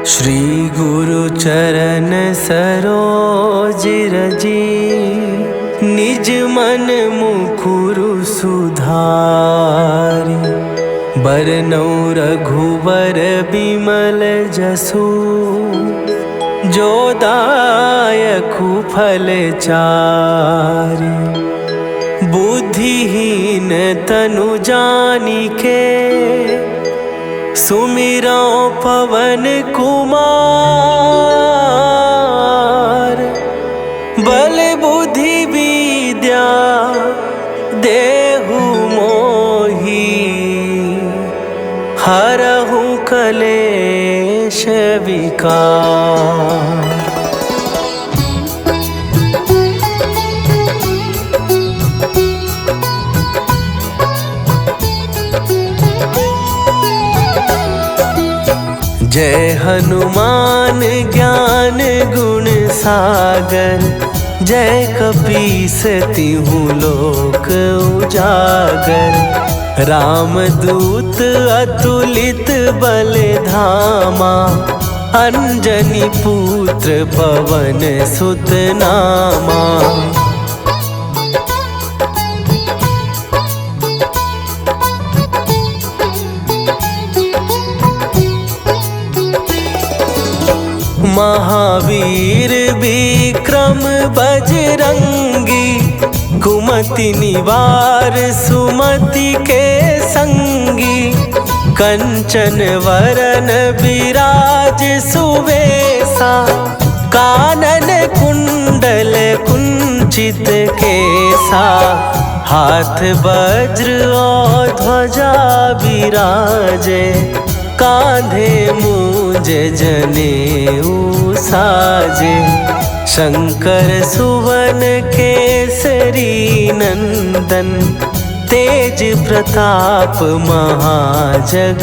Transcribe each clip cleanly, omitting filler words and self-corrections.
श्री गुरु चरण सरोज रजी, निज मन मुकुरु सुधारि। बरनौ रघुवर बिमल जसु, जो दायकु फल चारि। बुद्धिहीन तनु जानिके, सुमिरौ पवन कुमार। बल बुद्धि विद्या देहु मोहि, हरहु कलेश विकार। जय हनुमान ज्ञान गुण सागर, जय कपीस तिहु लोक उजागर। रामदूत अतुलित बल धामा, अंजनी पुत्र पवन सुत नामा। महावीर विक्रम बजरंगी, कुमति निवार सुमति के संगी। कंचन वरन विराज सुवेसा, कानन कुंडल कुंचित केसा। हाथ वज्र और ध्वजा विराजे, कांधे मूंज जनेऊ साजे। शंकर सुवन केसरी नंदन, तेज प्रताप महाजगवंदन।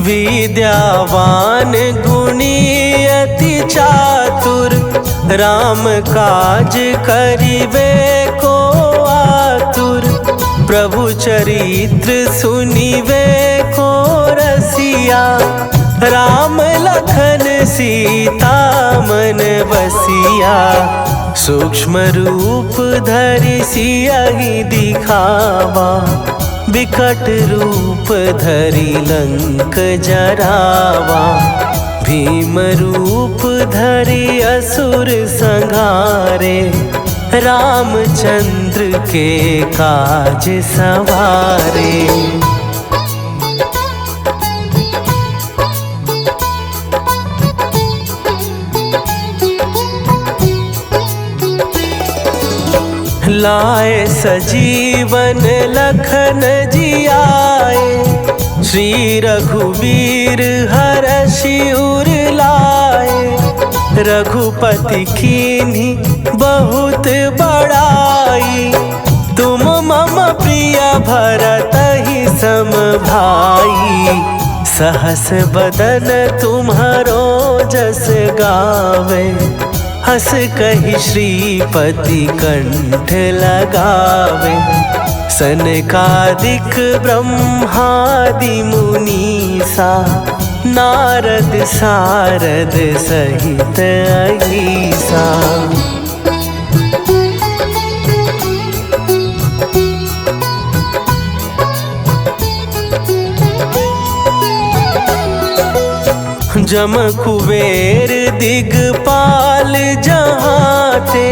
विद्यावान गुणी अति चातुर, राम काज करिबे को आतुर। प्रभु चरित्र सुनिबे को रसिया, राम लखन सीता मन बसिया। सूक्ष्म रूप धरि सियहि दिखावा, विकट रूप धरि लंक जरावा। भीम रूप धरि असुर संहारे, रामचंद्र के काज सवारे। लाए सजीवन लखन जियाए, श्री रघुवीर हरषि उर लाए। रघुपति कीन्ही बहुत बड़ाई, तुम मम प्रिय भरतहि सम भाई। सहस बदन तुम्हरो जस गावे, हस कहि श्रीपति कंठ लगावे। सनकादिक ब्रह्मादि मुनीसा, नारद सारद सहित अहीसा। जम कुबेर दिगपाल जहाते,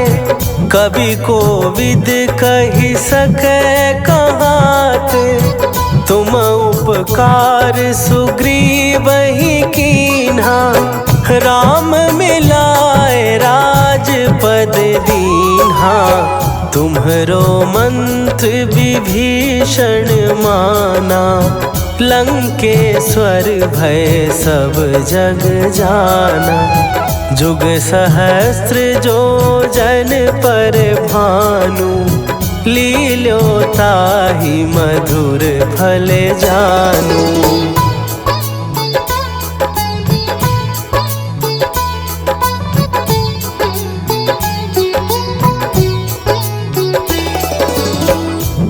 कवि कोविद कहि सकै कहाते। तुम उपकार सुग्रीवहि कीन्हा, राम मिलाए राजपद दीन्हा। तुम्हरो मंत्र विभीषण माना, लंकेश्वर भय सब जग जाना। जुग सहस्त्र जो जन पर भानु, लील्यो ताहि मधुर फल जानू।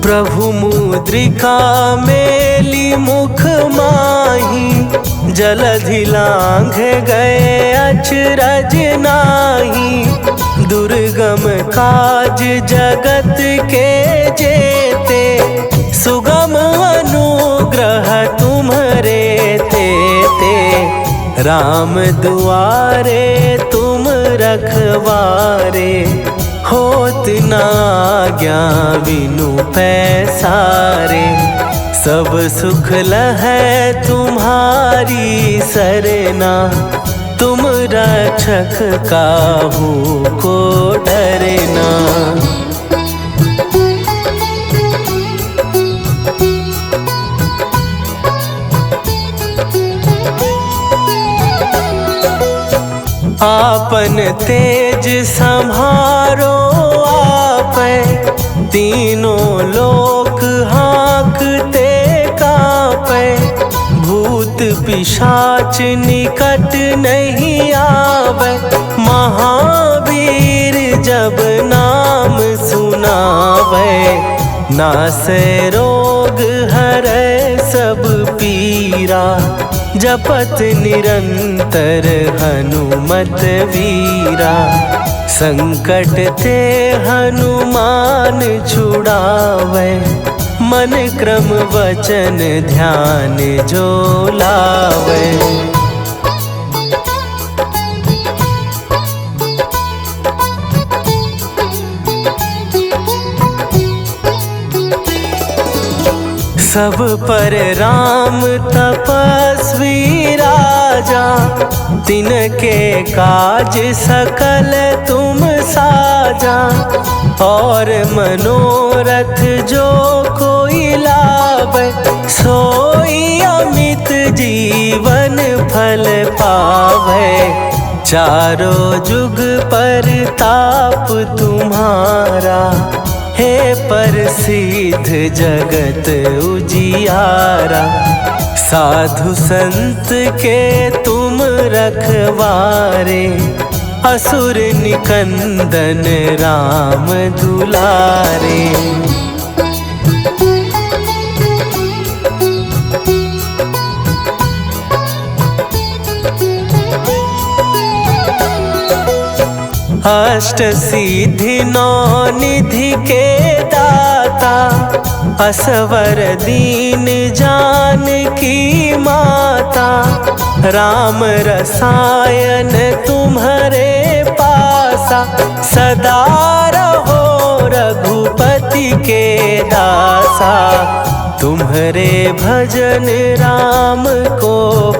प्रभु मुद्रिका मेली मुख माही, जलधि लांघ गए अचरज नाही। दुर्गम काज जगत के जेते, सुगम अनुग्रह तुम्हरे ते। राम दुआरे तुम रखवारे, होत ना आज्ञा बिनु पैसारे। सब सुख लहै तुम्हारी सरना, तुम रक्षक काहू को डरना। आपन तेज संभारो आपै, तीनों लोक हाँकते कांपै। भूत पिशाच निकट नहीं आवे, महावीर जब नाम सुनावे। नासै रोग हरै सब पीरा, जपत निरंतर हनुमत वीरा। संकट ते हनुमान छुड़ावे, मन क्रम वचन ध्यान जो लावे। सब पर राम तपस्वी राजा, तिनके काज सकल तुम साजा। और मनोरथ जो कोई लावे, सोई अमित जीवन फल पावे। चारों जुग परताप तुम्हारा, हे प्रसिद्ध जगत उजियारा। साधु संत के तुम रखवारे, असुर निकंदन राम दुलारे। अष्ट सिद्धि नौ निधि के दाता, असवर दीन जानकी माता। राम रसायन तुम्हारे पासा, सदा रहो रघुपति के दासा। तुम्हारे भजन राम को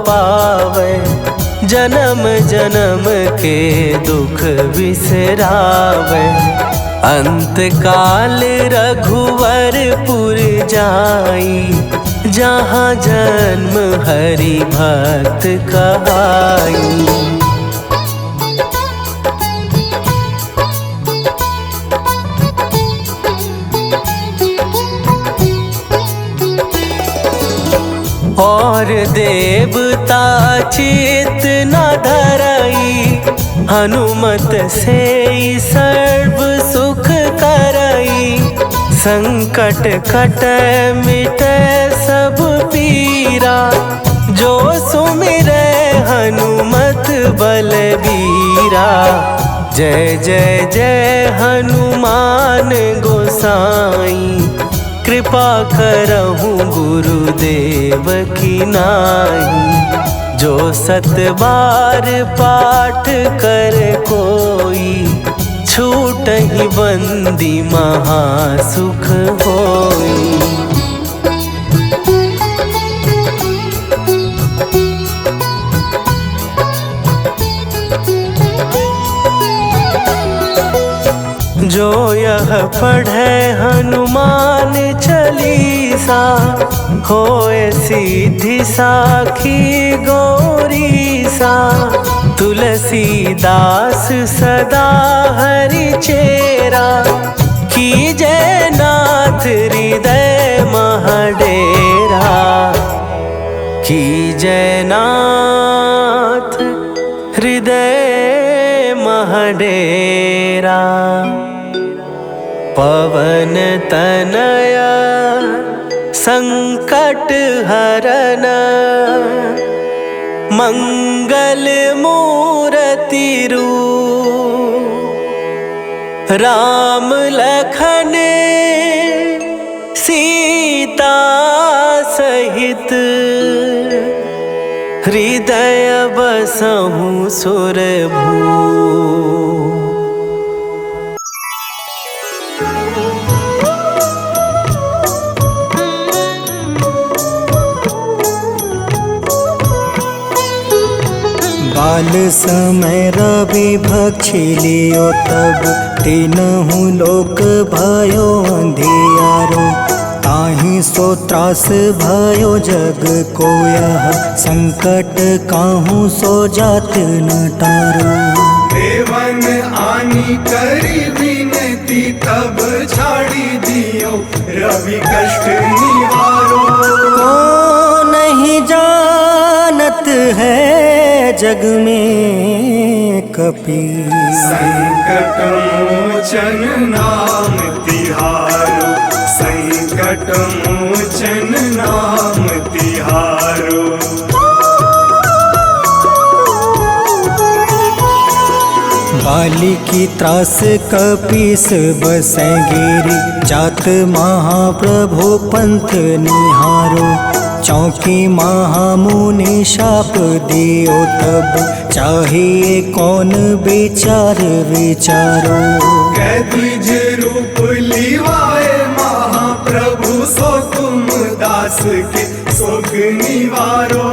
पावे, जन्म जन्म के दुख बिसरावे। अंत काल रघुवरपुर जाई, जहाँ जन्म हरि भक्त कहाई। और देवता चित न धरई, हनुमत से सर्व सुख करई। संकट कटै मिटै सब पीरा, जो सुमिरै हनुमत बलबीरा। जय जय जय हनुमान गोसाई, कृपा करहूँ गुरुदेव की नाई। जो सत बार पाठ कर कोई, छूटहि बंदी महासुख होई। जो यह पढ़े हनुमान चालीसा, होए सीधी साखी गौरीसा। तुलसीदास सदा हरि चेरा, कीजय नाथ हृदय महडेरा। कीजय नाथ हृदय महडेरा। पवन तनया संकट हरन मंगल मूर्ति रूप राम लखन सीता सहित हृदय बसहु सुरभू। बाल समय रवि भक्षी लियो तब तीनहु लोक भयो अंधियारो। ताहि सो त्रास भयो जग को यह संकट काहू सो जात न टारो। देवन आनी करी विनती तब छाड़ी दियो रवि कष्ट निवारो। को नहीं जानत है जग में कपि संकट मोचन नाम तिहारो। संकट मोचन नाम तिहारो। बाली की त्रास कपीस बसै गिरी जात महाप्रभु पंथ निहारो। चौकी महामुनि शाप दियो तब चाहिए कौन विचार विचारो। कैद्विज रूप लिवाए महाप्रभु सो तुम दास के शोक निवारो।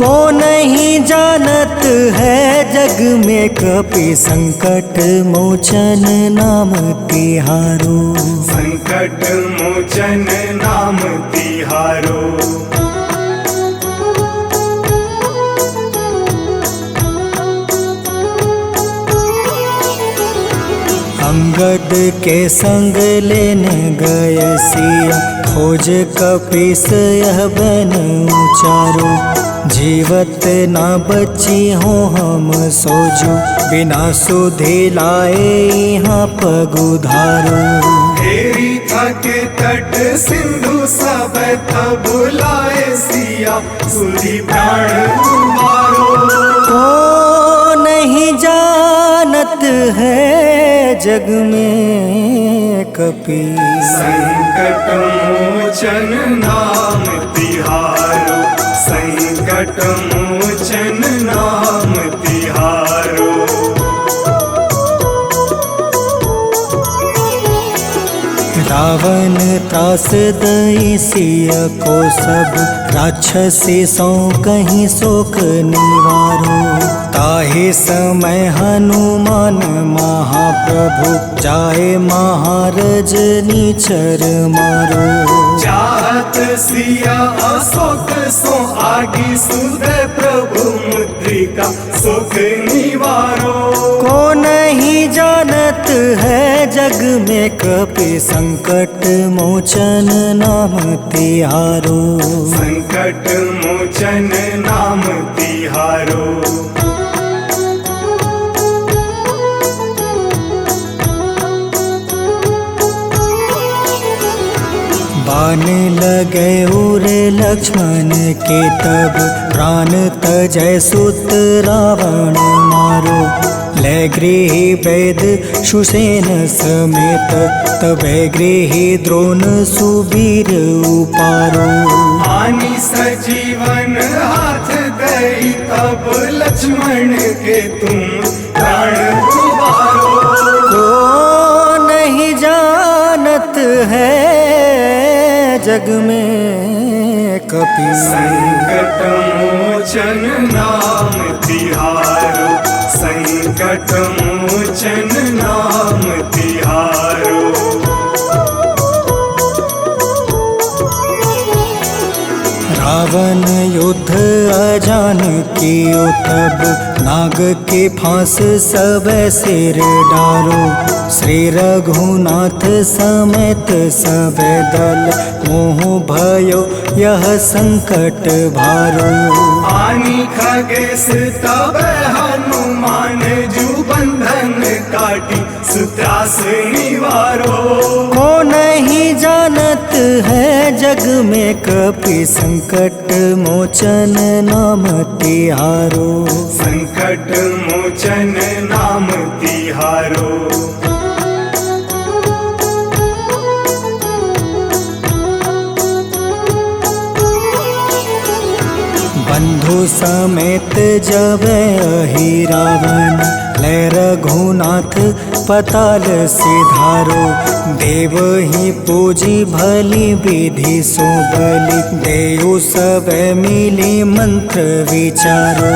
को नहीं जानत है जग में कपि संकट मोचन नाम तिहारो। संकट मोचन नाम तिहारो। अंगद के संग लेने गए सिया खोज कपीस यह बन उचारो। जीवत ना बची हो हम सोजो बिना सुधे लाए यहाँ पगुधारो। तेरी थके तट सिंधु सब तब बुलाए सिया सुधी प्राण तुम्हारो। को नहीं जानत है जग में कपि संकट मोचन नाम तिहारो। संकट मोचन नाम तिहारो। रावण त्रास दई सिया को सब राक्षसी सो कहीं शोक निवारो। ताहि समय हनुमान महाप्रभु जाए महारज नीचर मारो। चाहत सिया अशोक सो आगी सुदय प्रभु मुद्रिका सुख निवारो। को नहीं जानत है जग में कपि संकट मोचन नाम तिहारो। संकट मोचन नाम तिहारो। बाण लगे उर लक्ष्मण के तब प्राण तजय सुत रावण मारो। ले गृह वैद सुसेन समेत तबे गृह द्रोण सुबीर उपारो। आनी सजीवन हाथ दई तब लक्ष्मण के तुम प्राण उबारो। को नहीं जानत है जग में कपि संकट मोचन नाम तिहारो। संकट मोचन नाम तिहारो। रावण युद्ध अजान कियो तब नाग के फांस सब सिर डारो। श्री रघुनाथ समेत सब दल मोह भयो यह संकट भारो। आनी खगेश तब हनुमान जू बंधन काटी सुत त्रास निवारो। को नहीं जानत है जग में कपि संकट मोचन नाम तिहारो। संकट मोचन नाम तिहारो। बंधु समेत जब अहि रावण ले रघुनाथ पताल सिधारो। देव ही पूजी भली विधि सो बलि देव सब मिली मंत्र विचारो।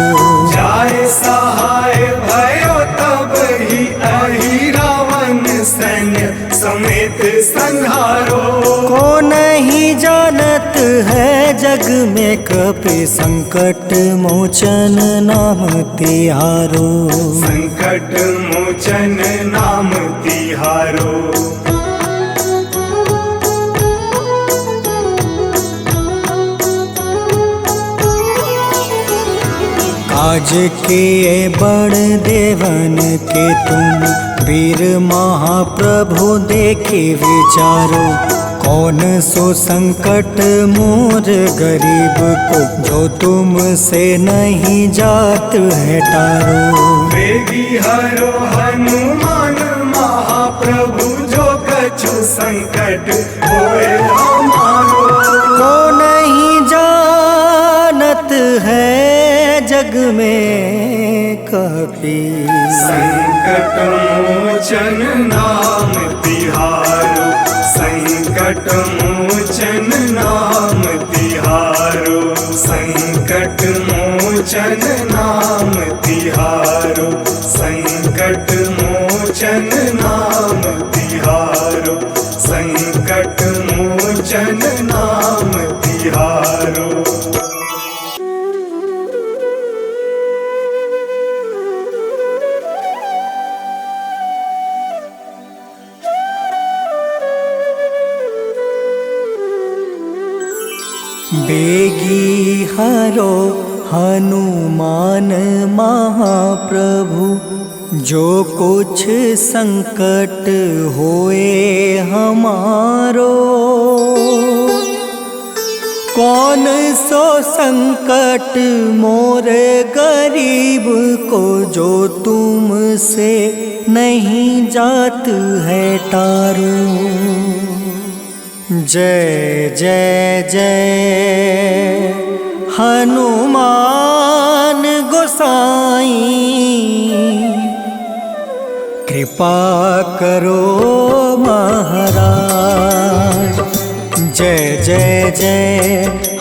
जाय सहाय भयो तब ही अहि रावण सैन्य समेत संहारो। को नहीं जानत है जग में कपि संकट मोचन नाम तिहारो। संकट मोचन नाम तिहारो। काज किए बड़ देवन के तुम वीर महाप्रभु देखी विचारो। कौन सो संकट मोर गरीब को जो तुमसे नहीं जात है टारो। वेगी हरो हनुमान महाप्रभु जो कछु संकट होए हमारो। को नहीं जानत है जग में कपि संकट मोचन नाम तिहारो। संकट मोचन नाम तिहारो। संकट मोचन नाम तिहारो। संकट मोचन नाम तिहारो। संकट मोचन नाम तिहारो। बेगी हरो हनुमान महाप्रभु जो कुछ संकट होए हमारो। कौन सो संकट मोर गरीब को जो तुमसे नहीं जात है टारो। जय जय जय हनुमान गोसाई कृपा करो महाराज। जय जय जय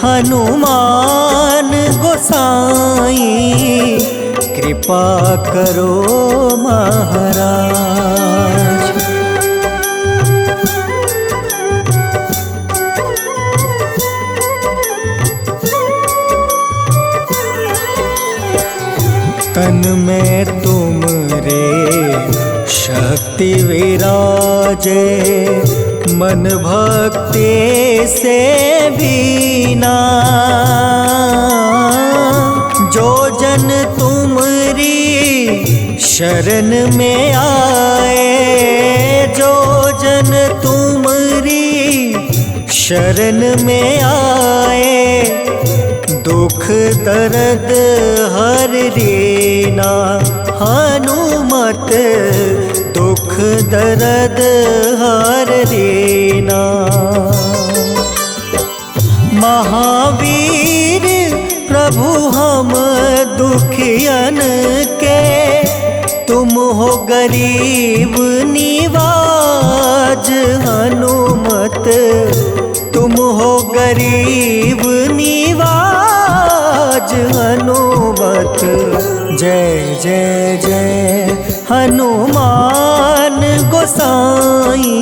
हनुमान गोसाई कृपा करो महाराज। तन में तुमरे शक्ति विराजे मन भक्ति से बीना। जो जन तुमरी शरण में आए जो जन तुमरी शरण में आए दुख दर्द हर रीना। हनुमत दुख दर्द हर रीना। महावीर प्रभु हम दुखियन के तुम हो गरीब निवाज। हनुमत तुम हो गरीब निवाज। हनुमत जय जय जय हनुमान गोसाई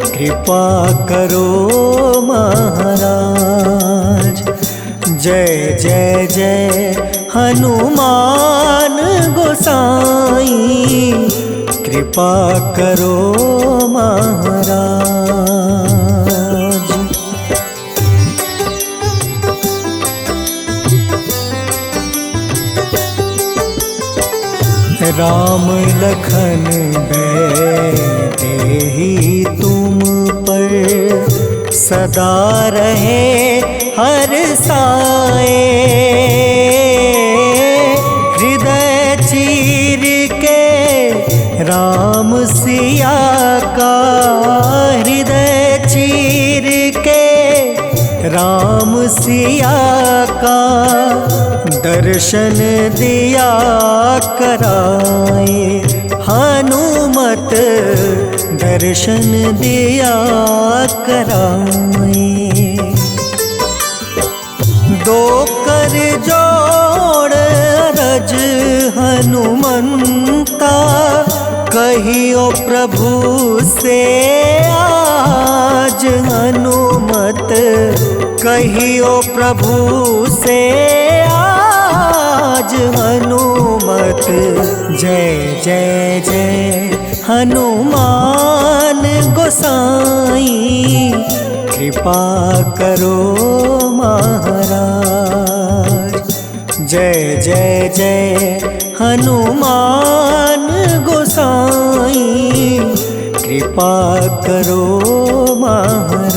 कृपा करो महाराज। जय जय जय हनुमान गोसाई कृपा करो महाराज। राम लखन देहि तुम पर सदा रहे हर साए। हृदय चीर के राम सिया का, हृदय चीर के राम सिया का दर्शन दिया कराए। हनुमत दर्शन दिया कराए। दो कर जोड़ रज हनुमंता, कहियो प्रभु से आज। हनुमत कहियो प्रभु से आज। हनुमत जय जय जय हनुमान गोसाई, कृपा करो महाराज। जय जय जय हनुमान गोसाई, कृपा करो महाराज।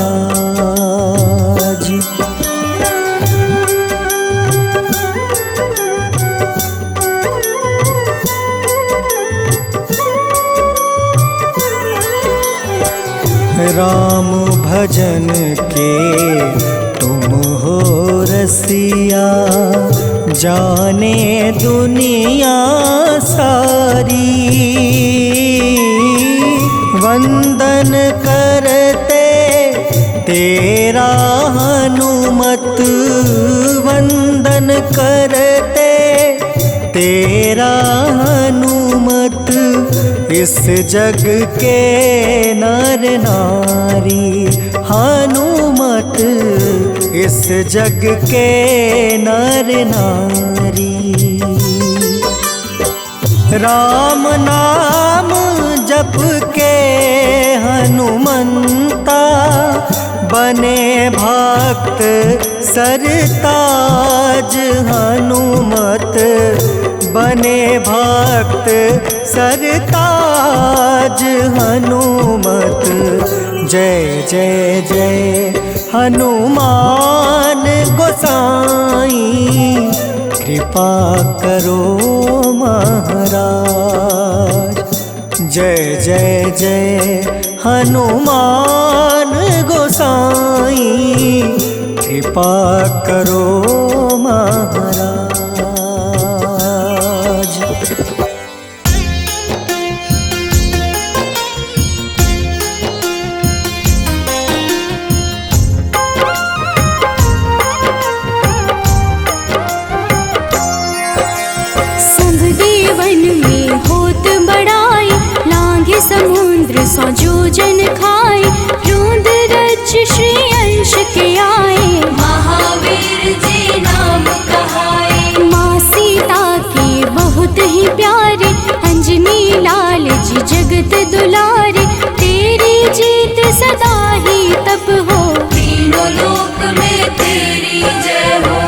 राम भजन के तुम हो रसिया, जाने दुनिया सारी। वंदन करते तेरा हनुमत, वंदन करते तेरा हनुमत। इस जग के नर नारी, हनुमत इस जग के नर नारी। राम नाम जप के हनुमंता, बने भक्त सरताज। हनुमत बने भक्त सरताज। हनुमत जय जय जय हनुमान गोसाई, कृपा करो महाराज। जय जय जय हनुमान गोसाई, कृपा करो महाराज। समुद्र सौ जोजन खाए, रूंद रज श्री अंश के आए। महावीर जी नाम कहाए, माँ सीता के बहुत ही प्यारे। अंजनी लाल जी जगत दुलारे, तेरी जीत सदा ही तप हो। तीनों लोक में तेरी जय हो।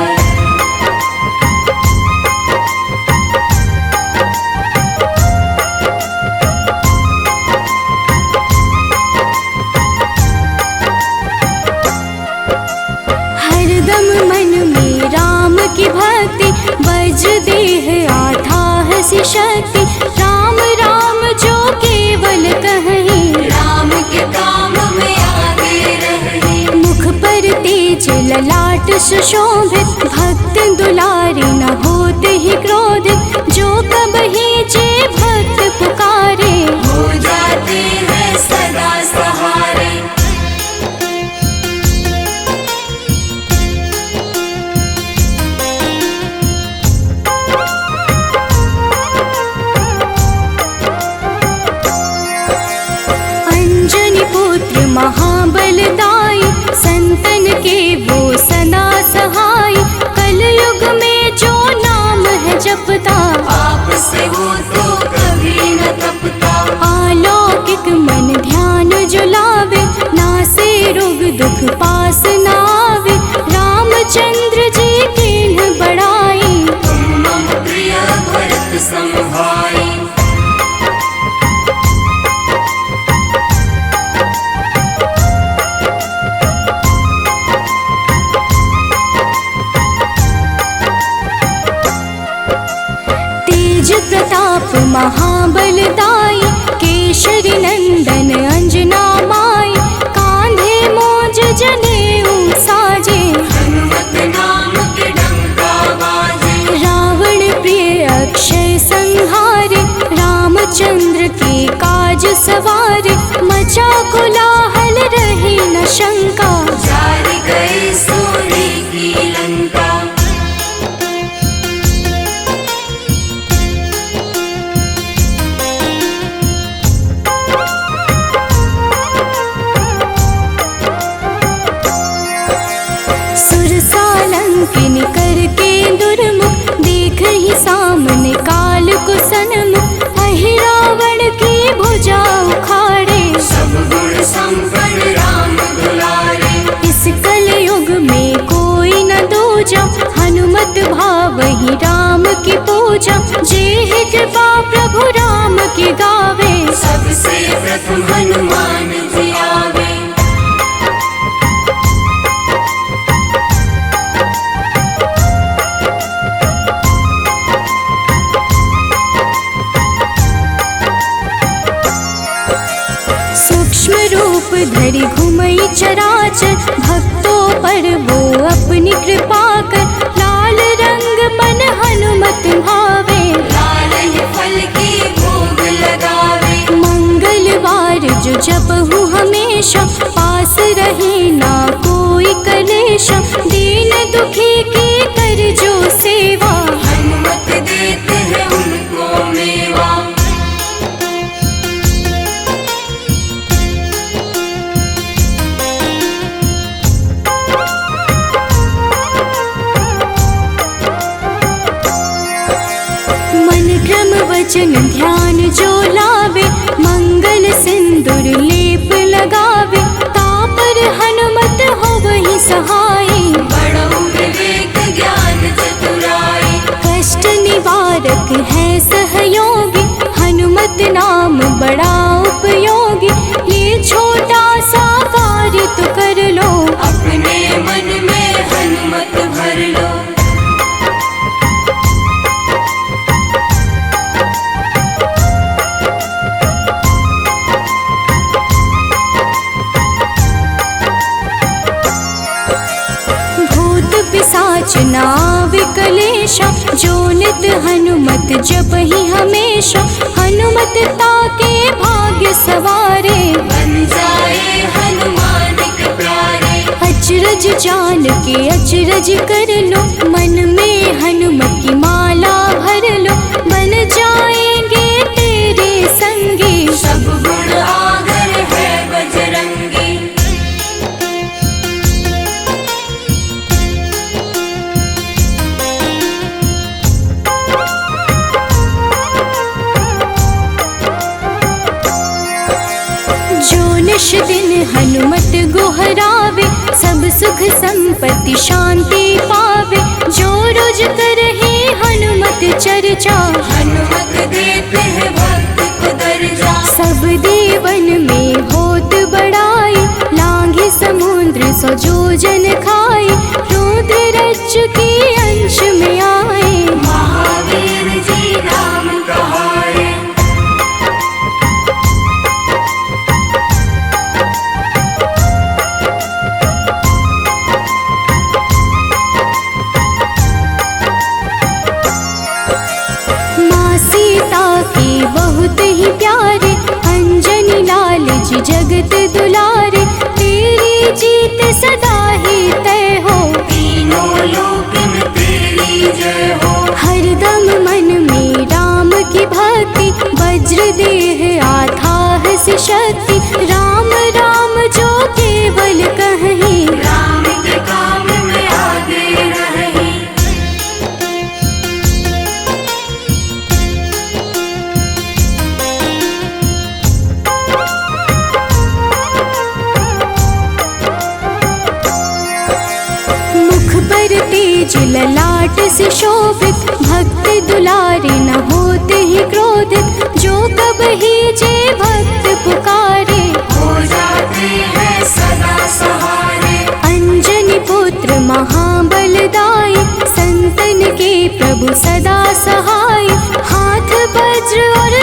की भक्ति बज देह आधाह सी शक्ति। राम राम जो केवल कहें, राम के काम में आगे रहें। मुख पर तेज ललाट सुशोभित, भक्त दुलारे न होते ही क्रोधित। जो कबहि जे भक्त पुकारे, हो जाते हैं सदा सहारे। महाबलदाई, संतन के वो सदा सहाय। कलयुग में जो नाम है जपता, पाप से वो तो कभी न तपता। अलौकिक मन ध्यान जो लावे, नासे रोग दुख पास न आवे। रामचंद्र जी के बढ़ाई, तुम मम प्रिय भरत सम भाई। महाबलदाई, केशरी नंदन अंजना माई, कांधे मोज जनेऊ साजे, हनुमत नाम के डंका बाजे। रावण प्रिय अक्षय संहारे, रामचंद्र के काज सवारे, मचा कोलाहल रही न शंका, जारी गए सोने की लंका। सुरसालंकिन करके दुर्मुख, देख ही सामने काल को सन्मुख, अहि रावण की भुजा उखाड़े, सब गुण संपन्न राम दुलारे। इस कलयुग में कोई न दूजा, हनुमत भावहि राम की पूजा, जेहि कृपा प्रभु राम की गावे, सबसे प्रथम हनुमान जी आवे। सूक्ष्म रूप धरि घुमई चराचर, भक्तों पर वो अपनी कृपा कर, लाल रंग मन हनुमत भावे, लाल ही फल की भोग लगावे। मंगलवार जो जपहु हमेशा, पास रहे ना कोई कलेश, दीन दुखी की कर जो सेवा, हनुमत देते हैं उनको मेवा। मन क्रम वचन ध्यान जो लावे, मंगल सिंदूर लेप लगावे, तापर हनुमत हो वही सहाय, बड़ो विवेक ज्ञान चतुराई। कष्ट निवारक है सहयोगी, हनुमत नाम बड़ा उपयोगी, ये छोटा सा कार्य तो कर लो, अपने मन में हनुमत भर लो। भूत पिशाच नाव कलेशा, जो नित हनुमत जपहि हमेशा, हनुमत ताके भाग्य सवारे, बन जाए हनुमान के प्यारे। अचरज जान के अचरज कर लो, मन में हनुमत की माला भर लो, बन जाएंगे तेरे संगी, सब गुण आगर है बजरंगी। जो निश दिन हनुमत गोहरावे, सब सुख संपत्ति शांति पावे, जो रोज करहे हनुमत चर्चा, हनुमत देते हैं भक्त को दर्जा। सब देवन में होत बड़ाई, लांघे समुद्र सो जोजन खाई, रुद्र रज की अंश में आए, महावीर जी नाम कहाए। माँ सीता के बहुत ही प्यारे, अंजनी लाल जी जगत दुलारे, तेरी जीत सदा ही तय हो, तीनों लोक में तेरी जय हो। हरदम मन में राम की भक्ति, वज्र देह आधार से शक्ति, राम राम जो केवल कहीं, राम के काम में आगे रही। मुख पर तेज ललाट से शोभित, भक्त दुलारे न होते ही क्रोधित, जो कब ही जे भक्त पुकारे, हो जाते हैं सदा सहारे। अंजनी पुत्र महाबलदाई, संतन के प्रभु सदा सहाय, हाथ वज्र और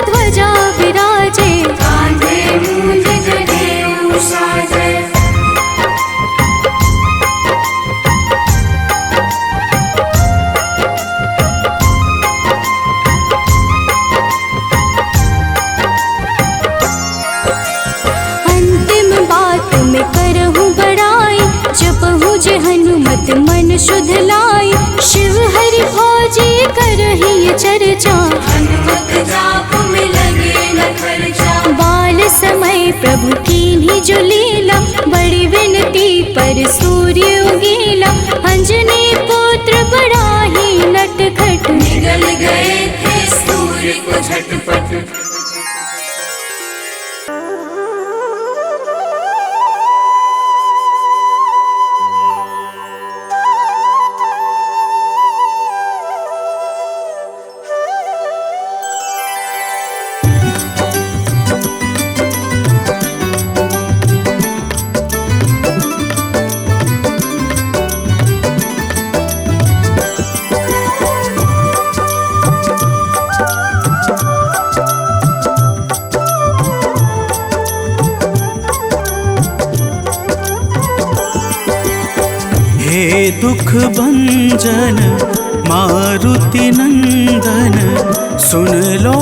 मन शुद्ध लाई, शिव हरि भोजे करहि ये चर्चा। हनुमत जाप में लगे न खर्चा, बाल समय प्रभु कीन्ही जो लीला, बड़ी विनती पर सूर्य उगेला। अंजनी पुत्र बड़ा ही नटखट, निगल गए थे सूर्य को झटपट। हे दुख भंजन मारुति नंदन, सुन लो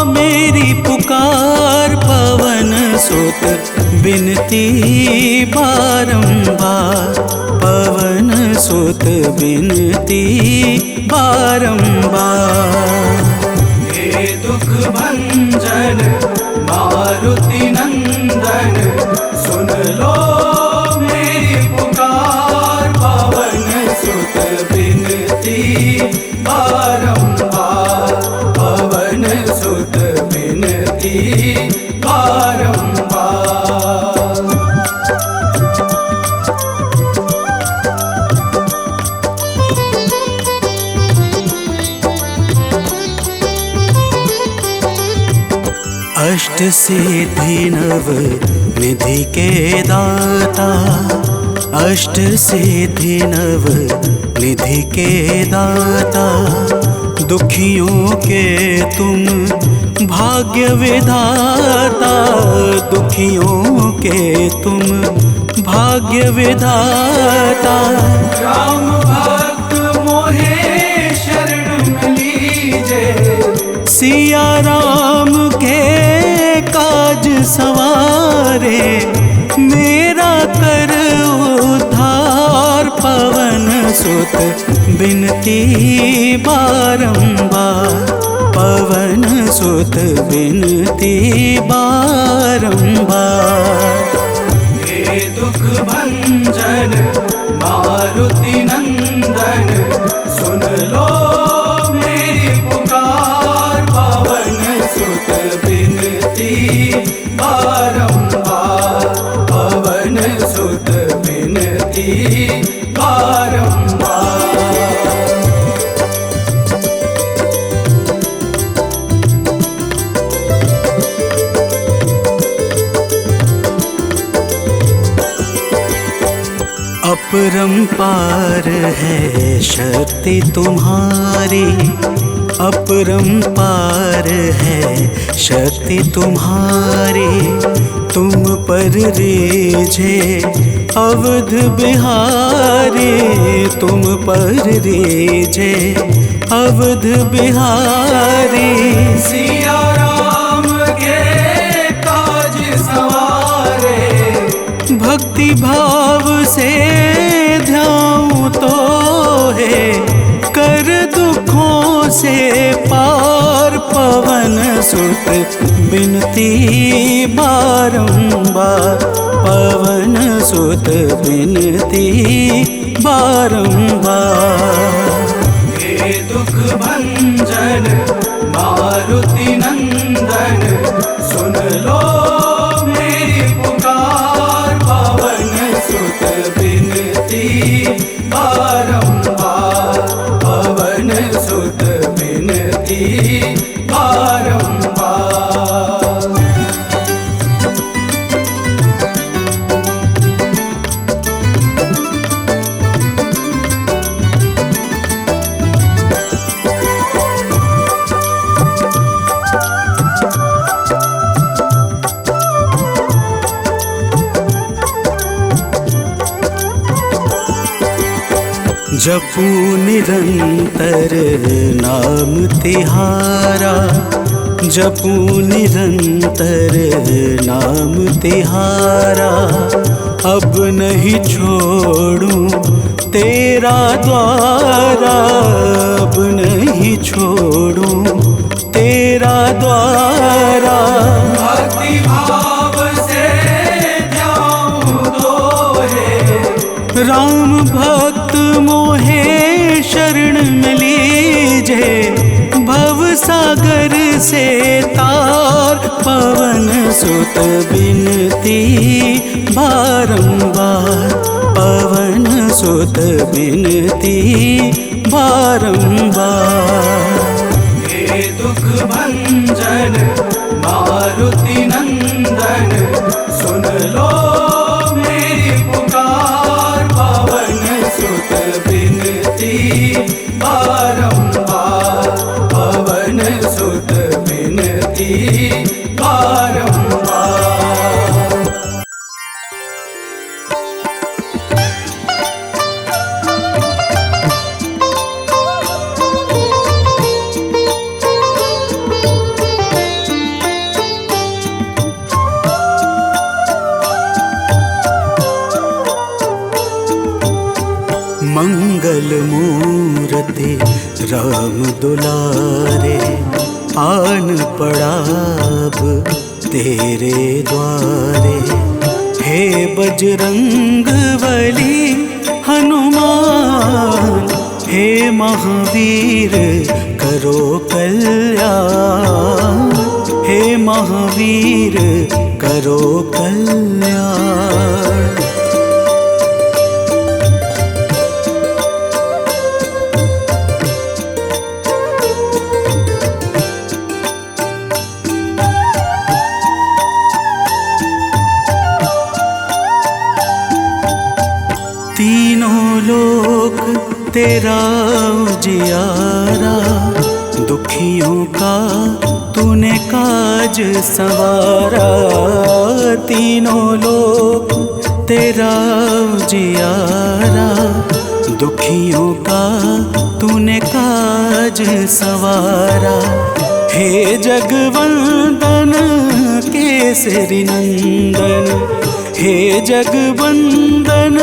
मेरी पुकार। पवन सुत बिनती बारंबार, पवन सुत बिनती बारंबार। हे दुख भंजन मारुति नंदन, सुन लो मेरी पुकार। पवन सुत बिनती बारंबार, पवन सुत बिनती बारंबार। अष्ट सिद्धि नव निधि के दाता, अष्ट सिद्धि नव निधि के दाता। दुखियों के तुम भाग्य विधाता, दुखियों के तुम भाग्य विधाता। राम भक्त मोहे शरण लीजे, सिया राम के काज सवारे। मेरा कर उद्धार, पवन सुत बिनती बारंबार, पवन सुत बिनती बारंबार। हे दुख भंजन मारुति नंदन, सुन लो मेरी पुकार। पवन सुत बिनती बारंबार, पवन सुत बिनती बारंबार। अपरंपार है शक्ति तुम्हारी, अपरंपार है शक्ति तुम्हारी। तुम पर रीझे अवध बिहारी, तुम पर रीझे अवध बिहारी। सिया राम के काज सवारे, भक्ति भाव से ध्याऊं तो है, कर दुखों से पार। पवन सुत बिनती बारंबार, पवन सुत बिनती बारंबार। हे दुख भंजन मारुति नंदन, सुन लो मेरी पुकार। पवन सुत बिनती बारंबार, पवन सुत बिनती बारंबार। जपू निरंतर नाम तिहारा, जपू निरंतर नाम तिहारा। अब नहीं छोड़ूं तेरा द्वारा अब नहीं छोड़ूं, तेरा द्वारा भक्ति भाव से जाऊं दोहे, राम भक्त मोहे शरण में लीजे, भव सागर से तार पवन सुत बिनती बारंबार, पवन सुत बिनती बारंबार। हे दुख भंजन मारुति नंदन, सुन लो मेरी पुकार, पवन सुत बिनती बारंबार, पवन सुत बिनती बारंबार। मंगल मूर्ति राम दुलारे, आन पड़ा अब तेरे द्वारे। हे बजरंग बली हनुमान, हे महावीर करो कल्याण, हे महावीर करो कल्याण। तीनों लोक तेरा उजियारा, दुखियों का तूने काज संवारा। तीनों लोक तेरा उजियारा, दुखियों का तूने काज संवारा। हे जगवंदन केसरी नंदन, हे जगवंदन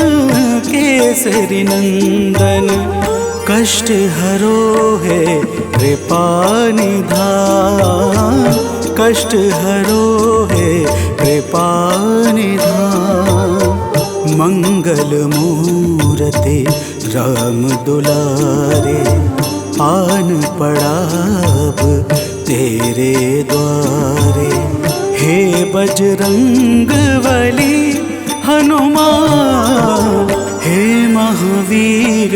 केसरी नंदन, कष्ट हरो है कृपा निधान, कष्ट हरो है कृपा निधान। मंगल मूर्ति राम दुलारे, आन पड़ा अब तेरे द्वारे। हे बजरंग बली हनुमान, हे महावीर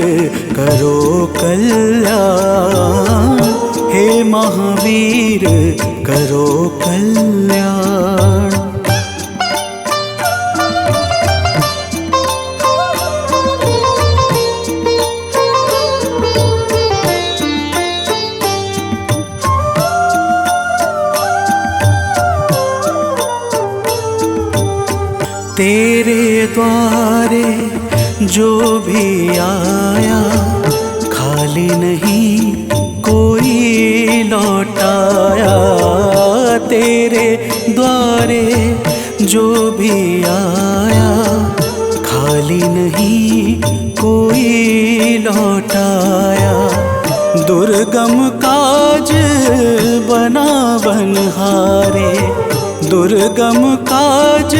करो कल्याण, हे महावीर करो कल्याण। तेरे द्वारे जो भी आया, खाली नहीं कोई लौटाया। तेरे द्वारे जो भी आया, खाली नहीं कोई लौटाया। दुर्गम काज बना बनहारे, दुर्गम काज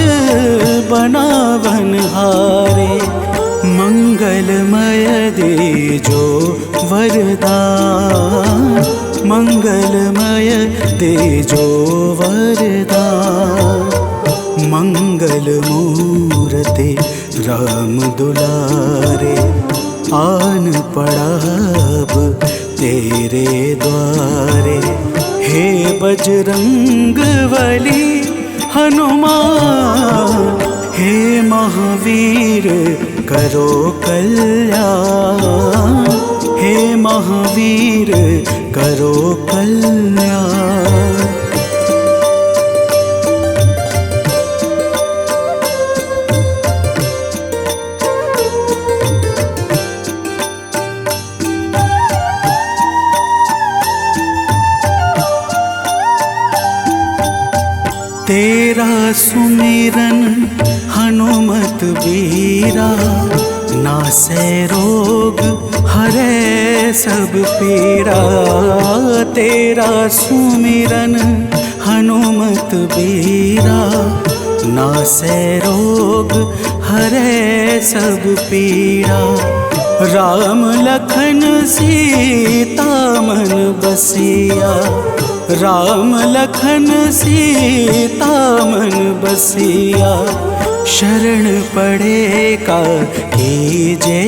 बना बनहारे। मंगलमय दे जो वरदान, मंगलमय दे जो वरदान। मंगल मूर्ति राम दुलारे, आन पड़ा अब तेरे द्वारे। हे बजरंग बली हनुमान, हे महावीर करो कल्याण, हे महावीर करो कल्याण। तेरा सुमिरन हनुमत बीरा, नासे रोग हरे सब पीरा, तेरा सुमिरन हनुमत बीरा। नासे रोग हरे सब पीरा, राम लखन सीता मन बसिया। राम लखन सीता मन बसिया, शरण पड़े का कीजे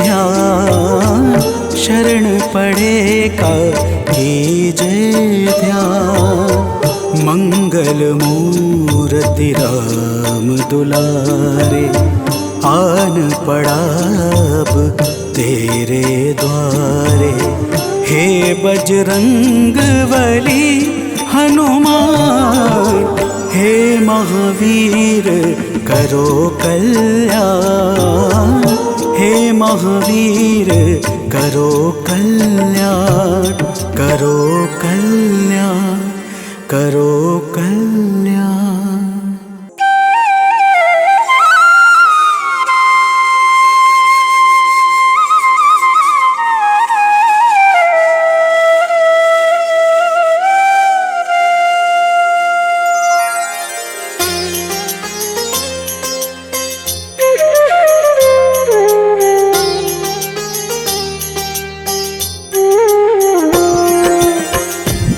ध्यान। शरण पड़े का कीजे ध्यान। मंगल मूर्ति राम दुलारे, आन पड़ा अब तेरे द्वारे। हे बजरंग बली हनुमान, हे महावीर करो कल्याण। हे महावीर करो कल्याण, करो कल्याण, करो कल्याण।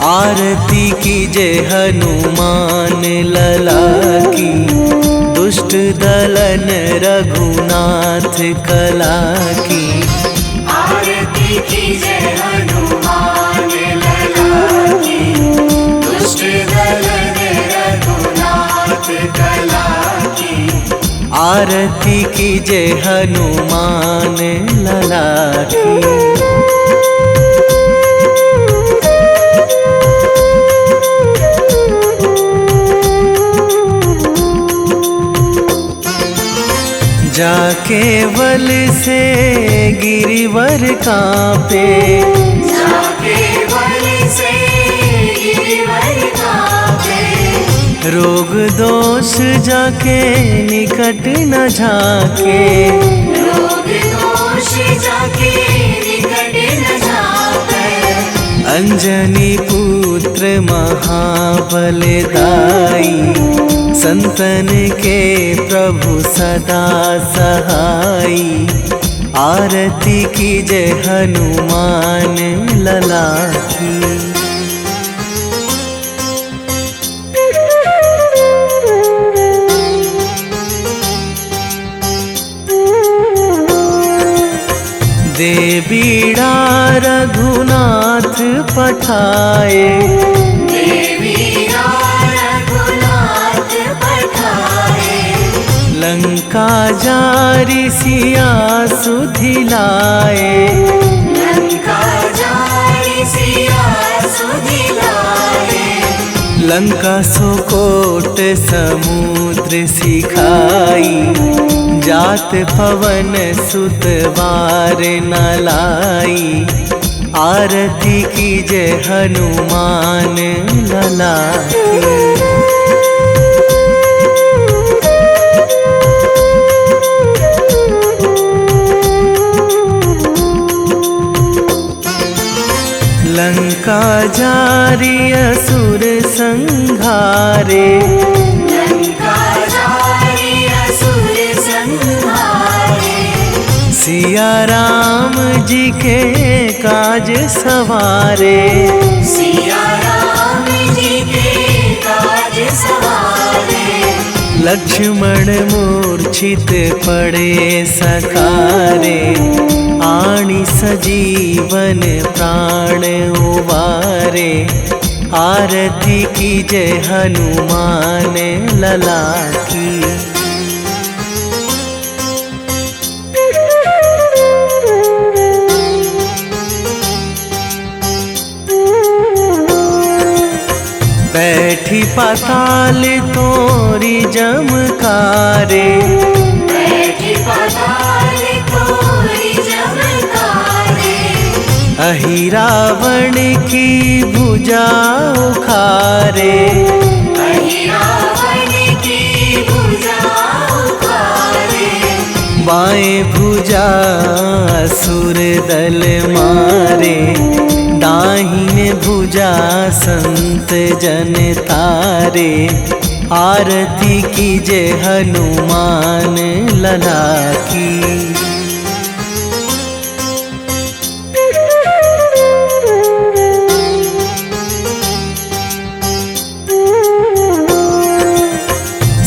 आरती कीजे हनुमान लला की, दुष्ट दलन रघुनाथ कला की। आरती कीजे हनुमान लला की, दुष्ट दलन रघुनाथ कला की। आरती कीजे हनुमान लला की। जाके बल से गिरिवर कांपे, जाके बल से गिरिवर कांपे। रोग दोष जाके निकट न झाके, रोग दोष जाके निकट न झाके। अंजनी पुत्र महाबलदाई, संतन के प्रभु सदा सहाई। आरती कीजे हनुमान लला की। दे बीड़ा रघुनाथ पठाए, लंका जारी सिया सुधिलाए। लंका जारी सिया सुधिलाए। लंका सुकोट समुद्र सिखाई, जात पवन सुत वार न लाई। आरती कीजे हनुमान लला की। लंका जारी असुर संहारे, लंका जारी असुर संहारे। सिया राम जी के काज सवारे, सिया राम जी के काज सवारे। लक्ष्मण मूर्छित पड़े सकारे, आणी सजीवन प्राण उबारे। आरती कीजे हनुमान लला की। बैठी पाताल तोरी जमकारे, बैठी पाताल तोरी जमकारे। अहि रावण की भुजा उखारे, अहि रावण की भुजा उखारे। बाएं भुजा असुर दल मारे, दाहिने भुजा संत जन तारे। आरती कीजे हनुमान लला की।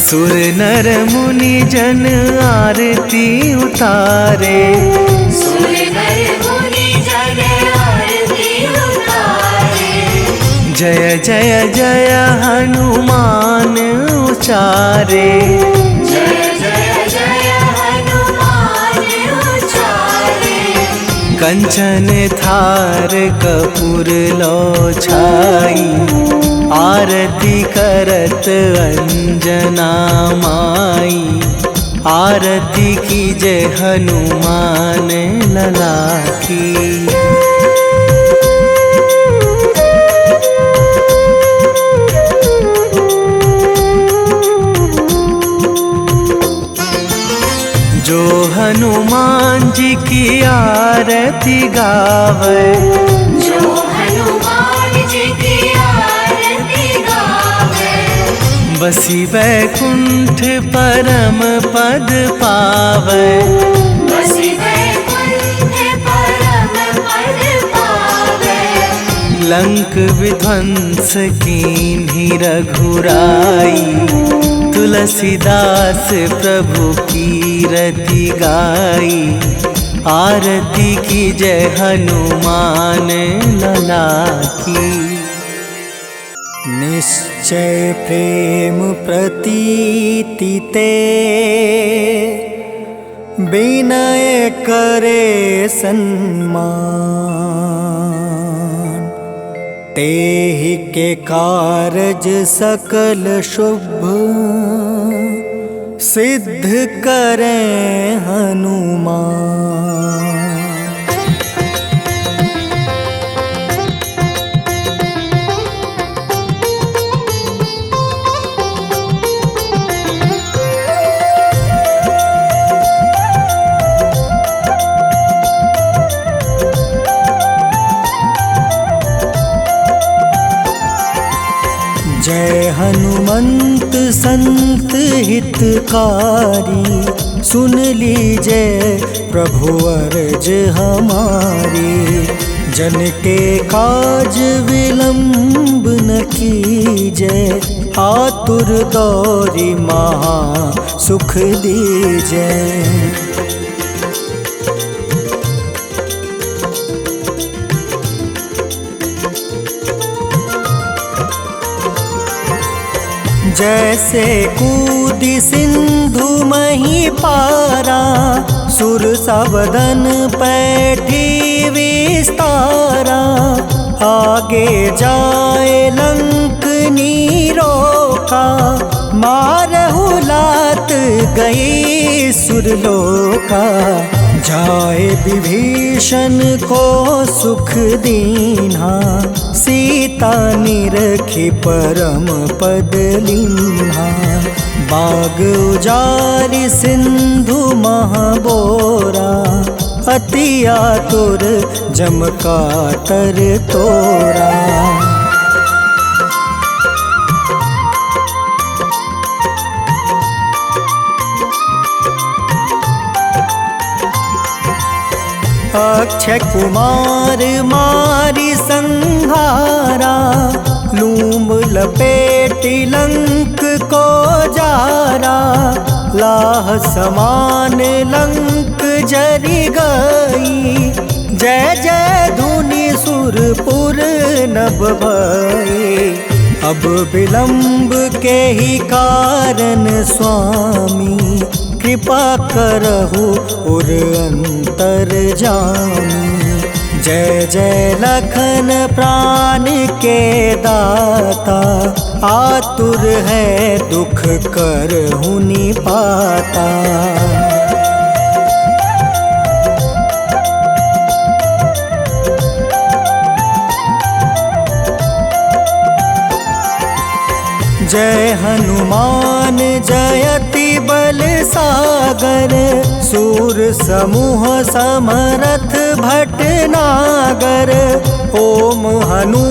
सुर नर मुनि जन आरती उतारे, सुर नर मुनि जन आरती उतारे। जय जय जय हनुमान उचारे, जय जय जय हनुमान उचारे। कंचन थार कपूर लो छाई, आरती करत अंजना माई। आरती कीजे हनुमान लला की। जो हनुमान जी की आरती गावे, जो हनुमान जी की आरती गावे। बसी वैकुंठ परम पद पावे, बसी वैकुंठ परम पद पावे। लंक विध्वंस कीन्ही रघुराई, तुलसीदास प्रभु कीरति गाई। आरती कीजे हनुमान लला की। निश्चय प्रेम प्रतीति ते, विनय करे सन्मान। तेहि के कारज सकल शुभ, सिद्ध करें हनुमान। जय हनुमंत संत हितकारी, सुन लीजिए प्रभु अर्ज हमारी। जन के काज विलंब न कीजिए, आतुर दौरी महा सुख दीजिए। जैसे कूदी सिंधु मही पारा, सुर सबदन पैठी विस्तारा। आगे जाए लंक नीरोका, मारहु लात गई सुरलोका। जाए विभीषण को सुख दीन्हा, सीता निरखी परम पद लीन्हा। बाग उजारि सिंधु महाबोरा, अति आतुर जम काटर तोरा। अक्षय कुमार मारी संहारा, लूम लपेटी लंक को जारा। लाह समान लंक जरी गई, जय जय धुनि सुरपुर नभ भई। अब विलंब के ही कारण स्वामी, कृपा करहु उर अंतर जामी। जय जय लखन प्राण के दाता, आतुर है दुख करहु निपाता। जय हनुमान जयति बल सागर, सूर समूह समरथ भटनागर। ओम हनु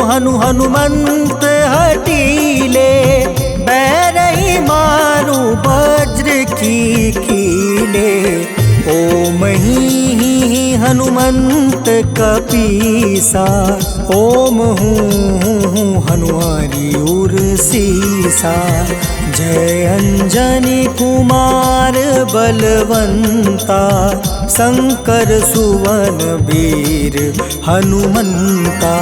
हनु हनुमंत हटीले, बैरही मारू वज्र की कीले। ओम ही हनुमंत कपीसा, ओम हूँ हनुमारी उर्सीसा। जय अंजनी कुमार बलवंता, शंकर सुवन वीर हनुमंता।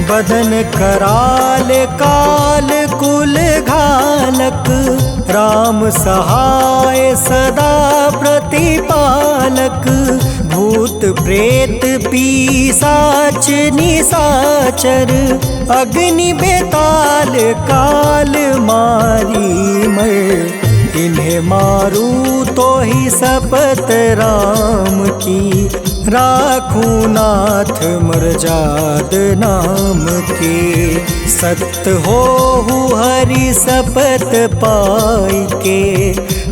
बदन कराल काल कुल घालक, राम सहाय सदा प्रतिपालक। भूत प्रेत पिशाच निशाचर, अग्नि बेताल काल मारी मर। इन्हें मारू तो ही शपथ राम की, राखूं नाथ मर्जाद नाम के। सत्य हो हरि शपथ पाई के,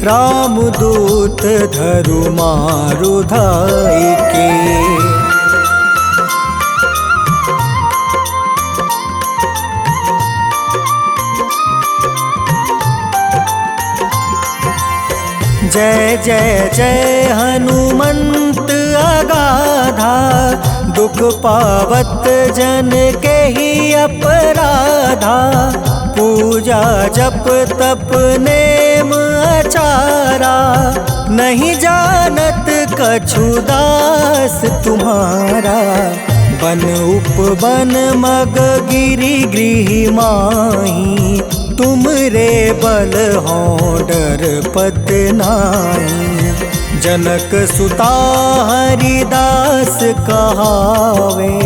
राम दूत धरु मारु धाई के। जय जय जय हनुमंत अगाधा, दुख पावत जन के ही अपराधा। पूजा जप तप नेम आचारा, नहीं जानत कछु दास तुम्हारा। बन उपवन मग गिरि गृह माही, तुम रे बल हो डर पत नाई। जनक सुता हरिदास कहावे,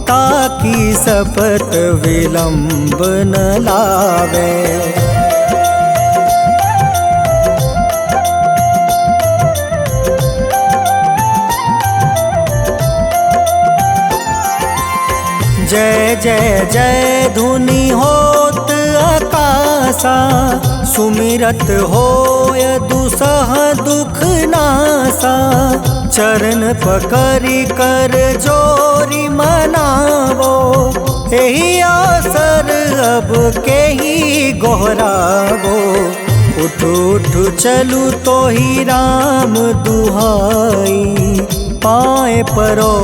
ताकि शपथ विलंब न लावे। जय जय जय धुनि होत आकाशा, सुमिरत होय दुसह दुख नासा। चरण पकड़ि कर जोरी मनावो, एही आसर अब के ही गोहरावो। उठ उठ चलू तो ही राम दुहाई, पाए परो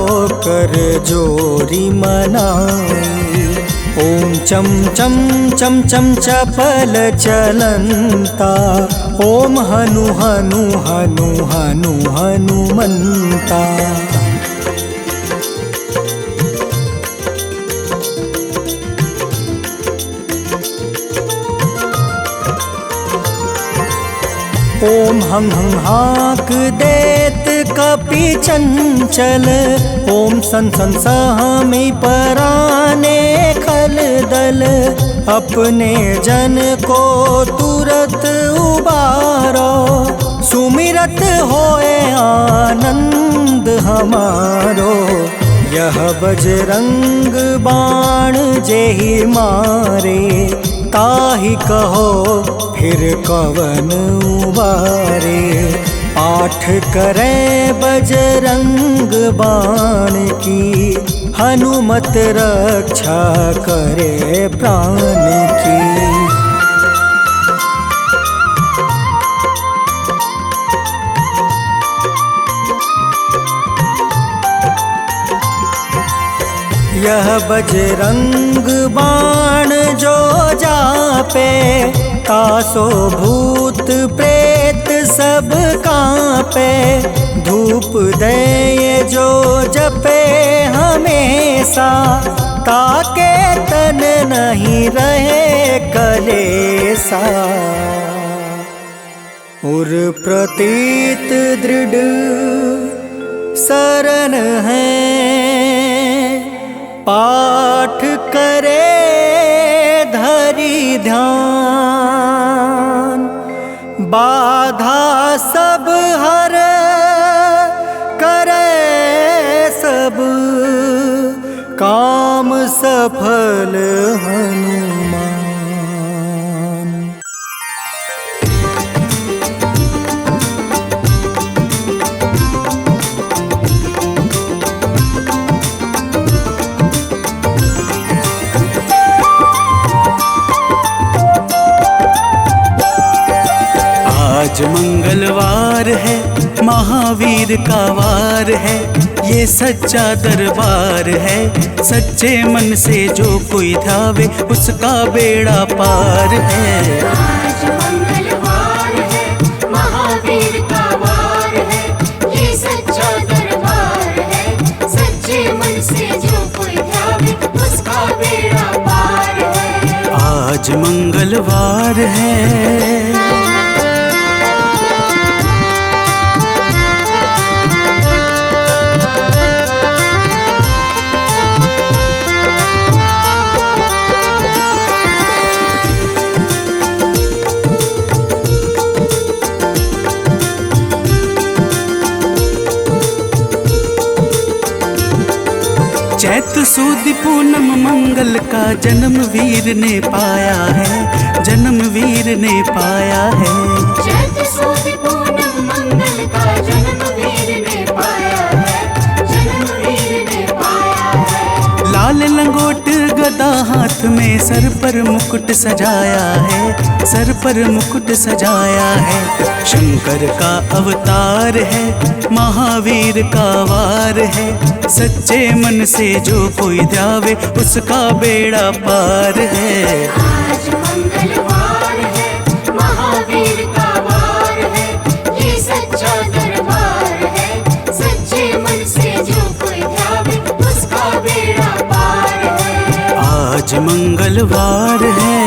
कर जोरी मनाई। ओम चम चम चम चम चपल चलंता, ओम हनु हनु हनु हनु हनुमंता। ओम हं हाक देत कपि चंचल, ओम सन सन सहमी पराने खल दल। अपने जन को तुरत उबारो, सुमिरत होए आनंद हमारो। यह बजरंग बाण जेहि मारे, ताहि कहो फिर कवन उबारे। पाठ करें बजरंग बाण की, हनुमत रक्षा करे प्राण की। यह बजरंग बाण जो जापे, तासो भूत प्रेत सब कांपे। धूप दे जो जपे हमेशा, ताके तन नहीं रहे कलेसा। उर प्रतीत दृढ़ शरण है, पाठ करे धरि ध्यान। बाधा सब हर करे सब काम सफल हनुमान। आज मंगलवार है, महावीर का वार है, ये सच्चा दरबार है। सच्चे मन से जो कोई ध्यावे उसका बेड़ा पार है। आज मंगलवार है, महावीर का वार है, ये सच्चा दरबार है। सच्चे मन से जो कोई ध्यावे उसका बेड़ा पार है। आज मंगलवार है। चैत सुद पूनम मंगल का जन्म वीर ने पाया है, जन्म वीर ने पाया है। चैत सुद पूनम मंगल का जन्म वीर ने पाया है, जन्म वीर ने पाया है। लाल लंगोट गदा हाथ में, सर पर मुकुट सजाया है, सर पर मुकुट सजाया है। शंकर का अवतार है, महावीर का वार है। सच्चे मन से जो कोई ध्यावे उसका बेड़ा पार है। आज मंगलवार है, महावीर का वार है, ये सच्चा दरबार है। सच्चे मन से जो कोई ध्यावे उसका बेड़ा पार है। आज मंगलवार है।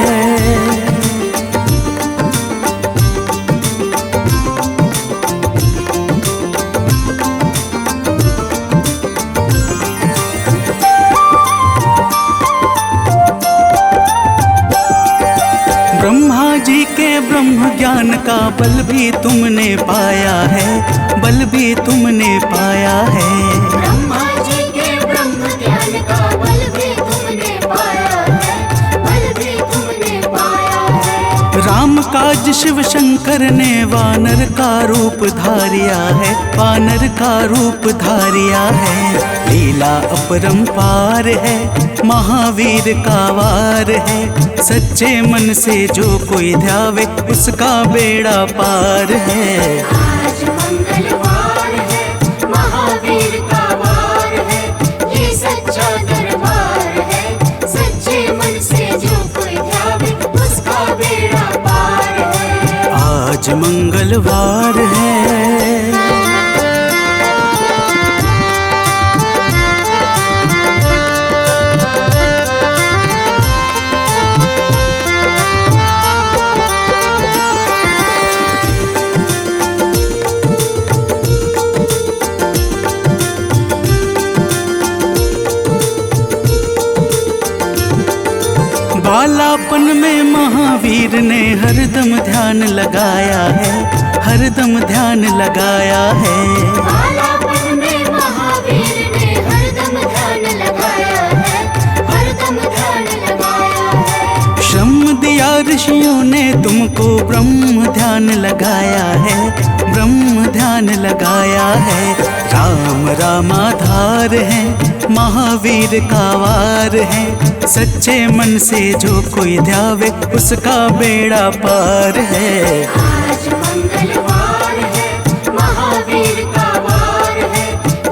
ब्रह्मा जी के ब्रह्म ज्ञान का बल भी तुमने पाया है, बल भी तुमने पाया है। ब्रह्मा जी के ब्रह्म ज्ञान का बल भी तुमने पाया है, बल भी तुमने पाया है। राम काज शिव शंकर ने वानर का रूप धारिया है, वानर का रूप धारिया है। लीला अपरंपार है, महावीर का वार है। सच्चे मन से जो कोई ध्यावे उसका बेड़ा पार है। आज मंगलवार है, महावीर का वार है, ये सच्चा दरबार है। सच्चे मन से जो कोई ध्यावे उसका बेड़ा पार है। आज मंगलवार है। बालापन में महावीर ने हरदम ध्यान लगाया है, हरदम ध्यान लगाया है। बालापन में महावीर ने हरदम ध्यान लगाया है, हरदम ध्यान लगाया है। श्रम दिया ऋषियों ने तुमको, ब्रह्म ध्यान लगाया है, ब्रह्म ध्यान लगाया है। राम रामाधार है, महावीर का वार है। सच्चे मन से जो कोई ध्यावे उसका बेड़ा पार है। आज मंगलवार है, महावीर का वार है,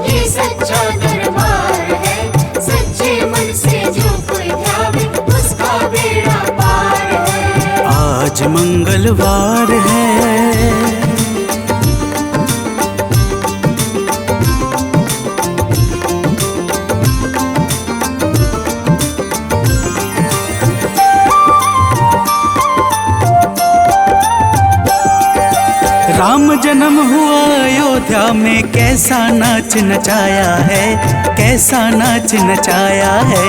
ये सच्चा दरबार है। सच्चे मन से जो कोई ध्यावे उसका बेड़ा पार है। आज मंगलवार है। राम जन्म हुआ अयोध्या में, कैसा नाच नचाया है, कैसा नाच नचाया है।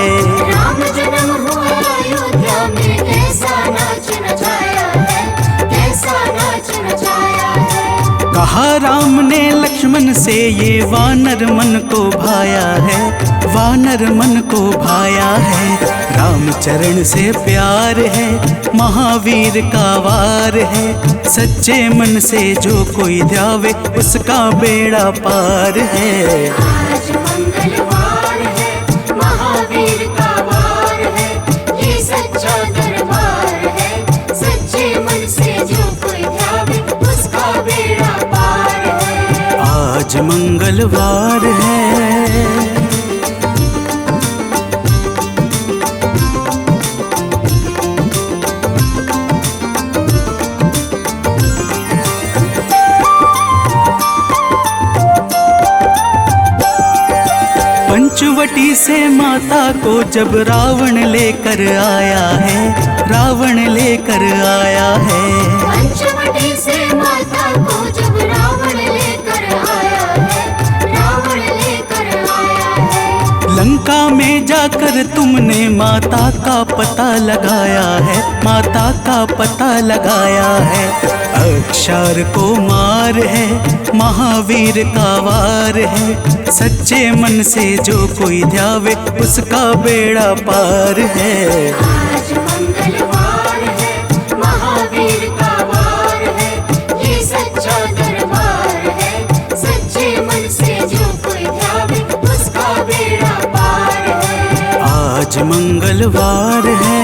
राम जन्म हुआ अयोध्या में, कैसा नाच नचाया है, कैसा नाच नचाया है। कहा राम ने लक्ष्मण से ये वानर मन को भाया है, वानर मन को भाया है। राम चरण से प्यार है, महावीर का वार है। सच्चे मन से जो कोई ध्यावे उसका बेड़ा पार है। आज मंगलवार है, महावीर का वार है, ये सच्चा दरबार है। सच्चे मन से जो कोई ध्यावे उसका बेड़ा पार है। आज मंगलवार है। पंचवटी से माता को जब रावण लेकर आया है, रावण लेकर आया है। पंचवटी से माता को जब रावण लेकर आया है, रावण लेकर आया है। लंका में जाकर तुमने माता का पता लगाया है, माता का पता लगाया है। अक्षर को मार है, महावीर का वार है। सच्चे मन से जो कोई ध्यावे उसका बेड़ा पार है। आज मंगलवार है, महावीर का वार है, ये सच्चा दरबार है। सच्चे मन से जो कोई ध्यावे उसका बेड़ा पार है। आज मंगलवार है।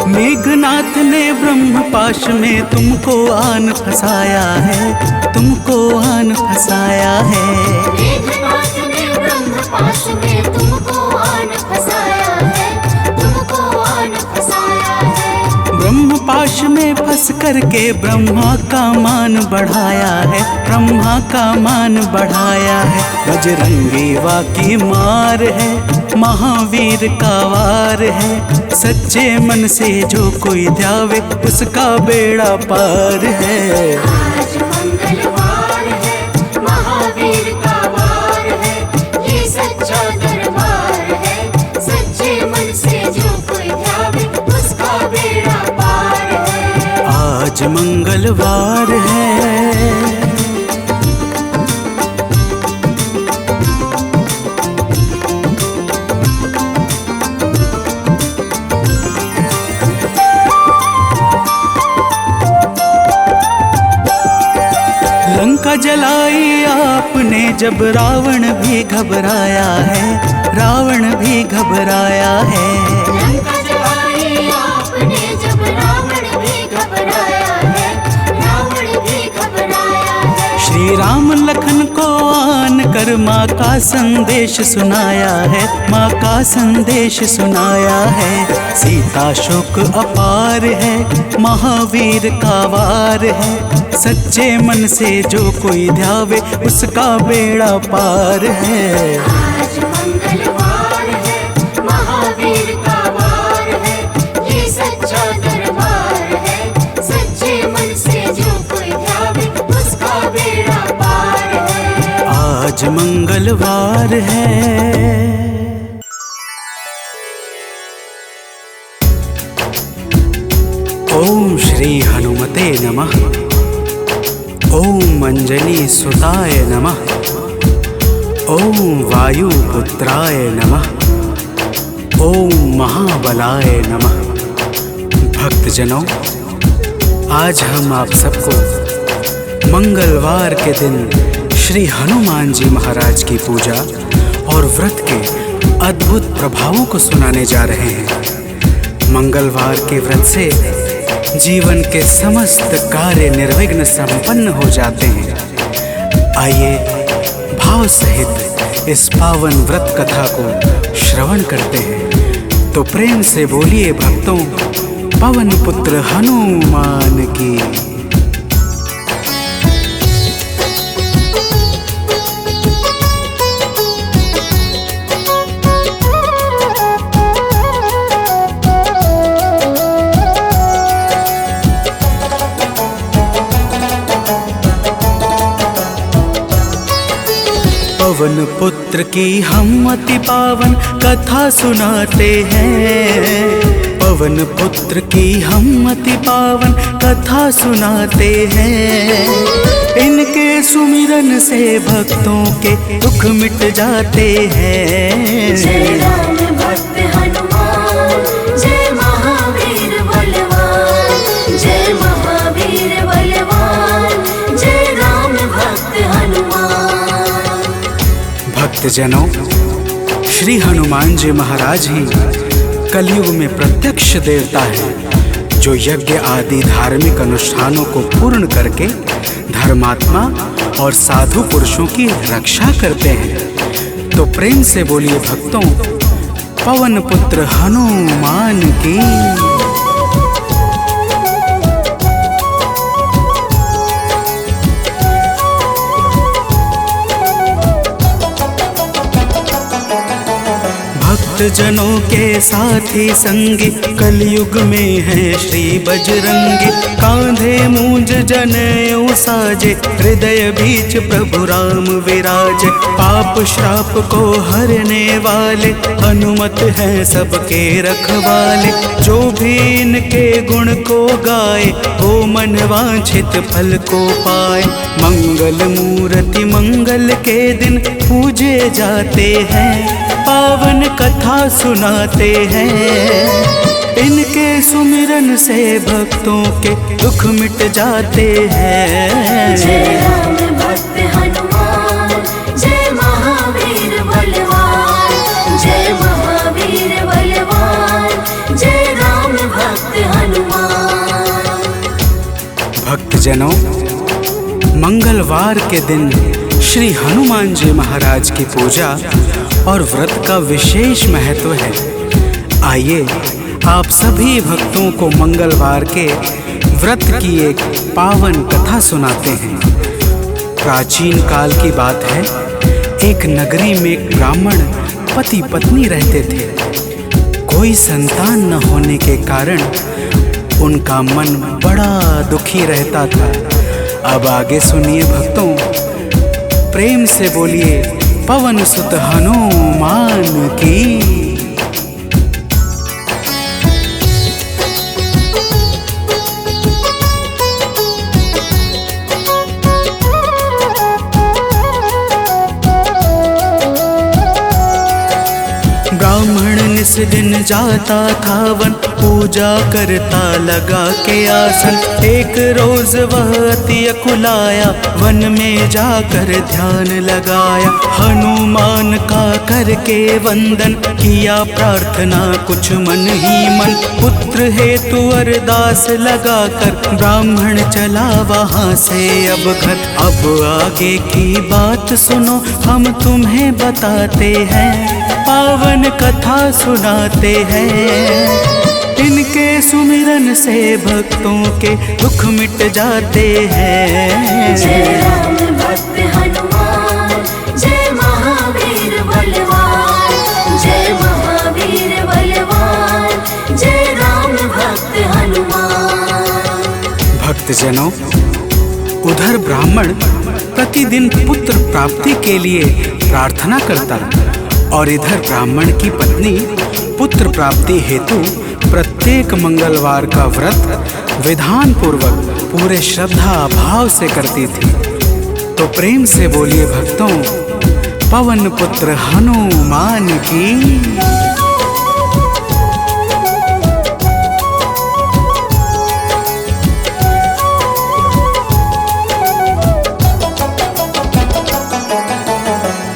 मेघनाथ ने ब्रह्मपाश में तुमको आन फंसाया है, तुमको आन फंसाया है। मेघनाथ ने ब्रह्मपाश में तुमको आन फंसाया है, तुमको आन फंसाया है। ब्रह्मपाश में फंस करके ब्रह्मा का मान बढ़ाया है, ब्रह्मा का मान बढ़ाया है। बजरंगी वाकी मार है, महावीर का वार है। सच्चे मन से जो कोई ध्यावे उसका बेड़ा पार है। आज मंगलवार है, महावीर का वार है, ये सच्चा दरबार है। सच्चे मन से जो कोई ध्यावे उसका बेड़ा पार है। आज मंगलवार है। लंका जलाई आपने जब रावण भी घबराया है, रावण भी घबराया है। लंका जलाई आपने जब रावण भी घबराया है, रावण भी घबराया है। श्री राम लखन को आन कर माँ का संदेश सुनाया है, माँ का संदेश सुनाया है। सीता शोक अपार है, महावीर का वार है। सच्चे मन से जो कोई ध्यावे उसका बेड़ा पार है। आज मंगलवार है, महावीर का वार है, ये सच्चा दरबार है। सच्चे मन से जो कोई ध्यावे उसका बेड़ा पार है। आज मंगलवार है। ओम श्री हनुमते नमः। ओम अंजनी सुताय नमः। ओम वायुपुत्राय नमः। ओम महाबलाय नमः। भक्तजनों, आज हम आप सबको मंगलवार के दिन श्री हनुमान जी महाराज की पूजा और व्रत के अद्भुत प्रभावों को सुनाने जा रहे हैं। मंगलवार के व्रत से जीवन के समस्त कार्य निर्विघ्न संपन्न हो जाते हैं। आइए भाव सहित इस पावन व्रत कथा को श्रवण करते हैं। तो प्रेम से बोलिए भक्तों, पवन पुत्र हनुमान की। पवन पुत्र की हम अति पावन कथा सुनाते हैं। पवन पुत्र की हम अति पावन कथा सुनाते हैं। इनके सुमिरन से भक्तों के दुख मिट जाते हैं। जय राम भक्त हनुमान, जय महावीर बलवान, जय महावीर बलवान, जय राम भक्त हनुमान। भक्तजनों, श्री हनुमान जी महाराज ही कलयुग में प्रत्यक्ष देवता है, जो यज्ञ आदि धार्मिक अनुष्ठानों को पूर्ण करके धर्मात्मा और साधु पुरुषों की रक्षा करते हैं। तो प्रेम से बोलिए भक्तों, पवन पुत्र हनुमान की। भक्तजनों के साथी संगी कलयुग में है श्री बजरंगी। कांधे मूंज जनेऊ साजे, हृदय बीच प्रभु राम विराजे। पाप श्राप को हरने वाले, हनुमत है सबके रखवाले। जो भी इनके गुण को गाए, वो मन वांछित फल को पाए। मंगल मूर्ति मंगल के दिन पूजे जाते हैं, पावन कथा सुनाते हैं। इनके सुमिरन से भक्तों के दुख मिट जाते हैं। जय राम भक्त हनुमान, जय महावीर बलवान, जय महावीर बलवान, जय राम भक्त हनुमान। भक्तजनों, मंगलवार के दिन श्री हनुमान जी महाराज की पूजा और व्रत का विशेष महत्व है। आइए आप सभी भक्तों को मंगलवार के व्रत की एक पावन कथा सुनाते हैं। प्राचीन काल की बात है, एक नगरी में एक ब्राह्मण पति पत्नी रहते थे। कोई संतान न होने के कारण उनका मन बड़ा दुखी रहता था। अब आगे सुनिए भक्तों, प्रेम से बोलिए पवन सुत हनुमान की। ब्राह्मण निस दिन जाता था वन, पूजा करता लगा के आसन। एक रोज वह अति अकुलाया, वन में जाकर ध्यान लगाया। हनुमान का करके वंदन, किया प्रार्थना कुछ मन ही मन। पुत्र हेतु अरदास लगाकर, ब्राह्मण चला वहाँ से अब घर। अब आगे की बात सुनो, हम तुम्हें बताते हैं, पावन कथा सुनाते हैं। इनके सुमिरन से भक्तों के दुख मिट जाते हैं। जय राम भक्त हनुमान, जय महावीर बलवान, जय महावीर बलवान, जय राम भक्त हनुमान। भक्तजनों, उधर ब्राह्मण प्रतिदिन पुत्र प्राप्ति के लिए प्रार्थना करता, और इधर ब्राह्मण की पत्नी पुत्र प्राप्ति हेतु प्रत्येक मंगलवार का व्रत विधान पूर्वक पूरे श्रद्धा भाव से करती थी। तो प्रेम से बोलिए भक्तों, पवन पुत्र हनुमान की।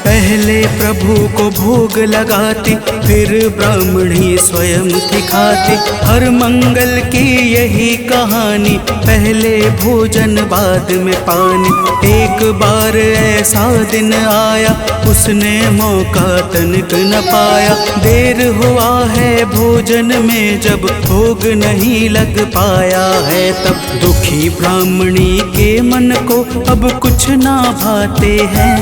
पहले प्रभु को भोग लगाती, फिर ब्राह्मणी स्वयं थी खाती। हर मंगल की यही कहानी, पहले भोजन बाद में पानी। एक बार ऐसा दिन आया, उसने मौका तनिक न पाया। देर हुआ है भोजन में, जब भोग नहीं लग पाया है तब। दुखी ब्राह्मणी के मन को अब कुछ ना भाते हैं,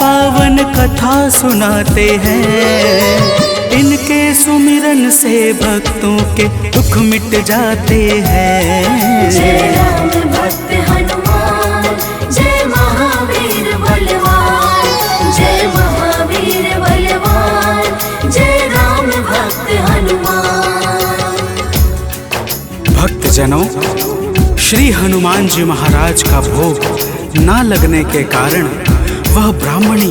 पावन कथा सुनाते हैं। इनके सुमिरन से भक्तों के दुख मिट जाते हैं। जय राम भक्त हनुमान, जय महावीर बलवान, जय भक्तजनों, श्री हनुमान जी महाराज का भोग ना लगने के कारण वह ब्राह्मणी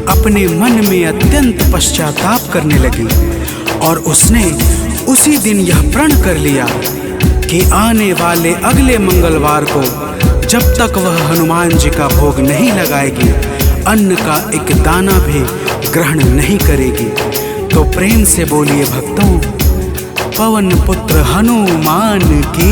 अपने मन में अत्यंत पश्चाताप करने लगी और उसने उसी दिन यह प्रण कर लिया कि आने वाले अगले मंगलवार को जब तक वह हनुमान जी का भोग नहीं लगाएगी, अन्न का एक दाना भी ग्रहण नहीं करेगी। तो प्रेम से बोलिए भक्तों, पवन पुत्र हनुमान की।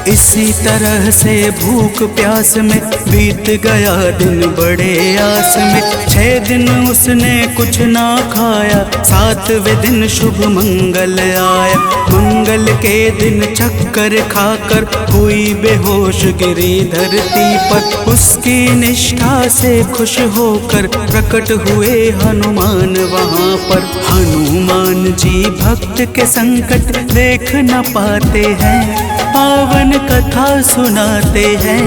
इसी तरह से भूख प्यास में बीत गया दिन बड़े आस में। 6 दिन उसने कुछ ना खाया, 7वें दिन शुभ मंगल आया। मंगल के दिन चक्कर खाकर हुई बेहोश गिरी धरती पर। उसकी निष्ठा से खुश होकर प्रकट हुए हनुमान वहाँ पर। हनुमान जी भक्त के संकट देख न पाते हैं, पावन कथा सुनाते हैं।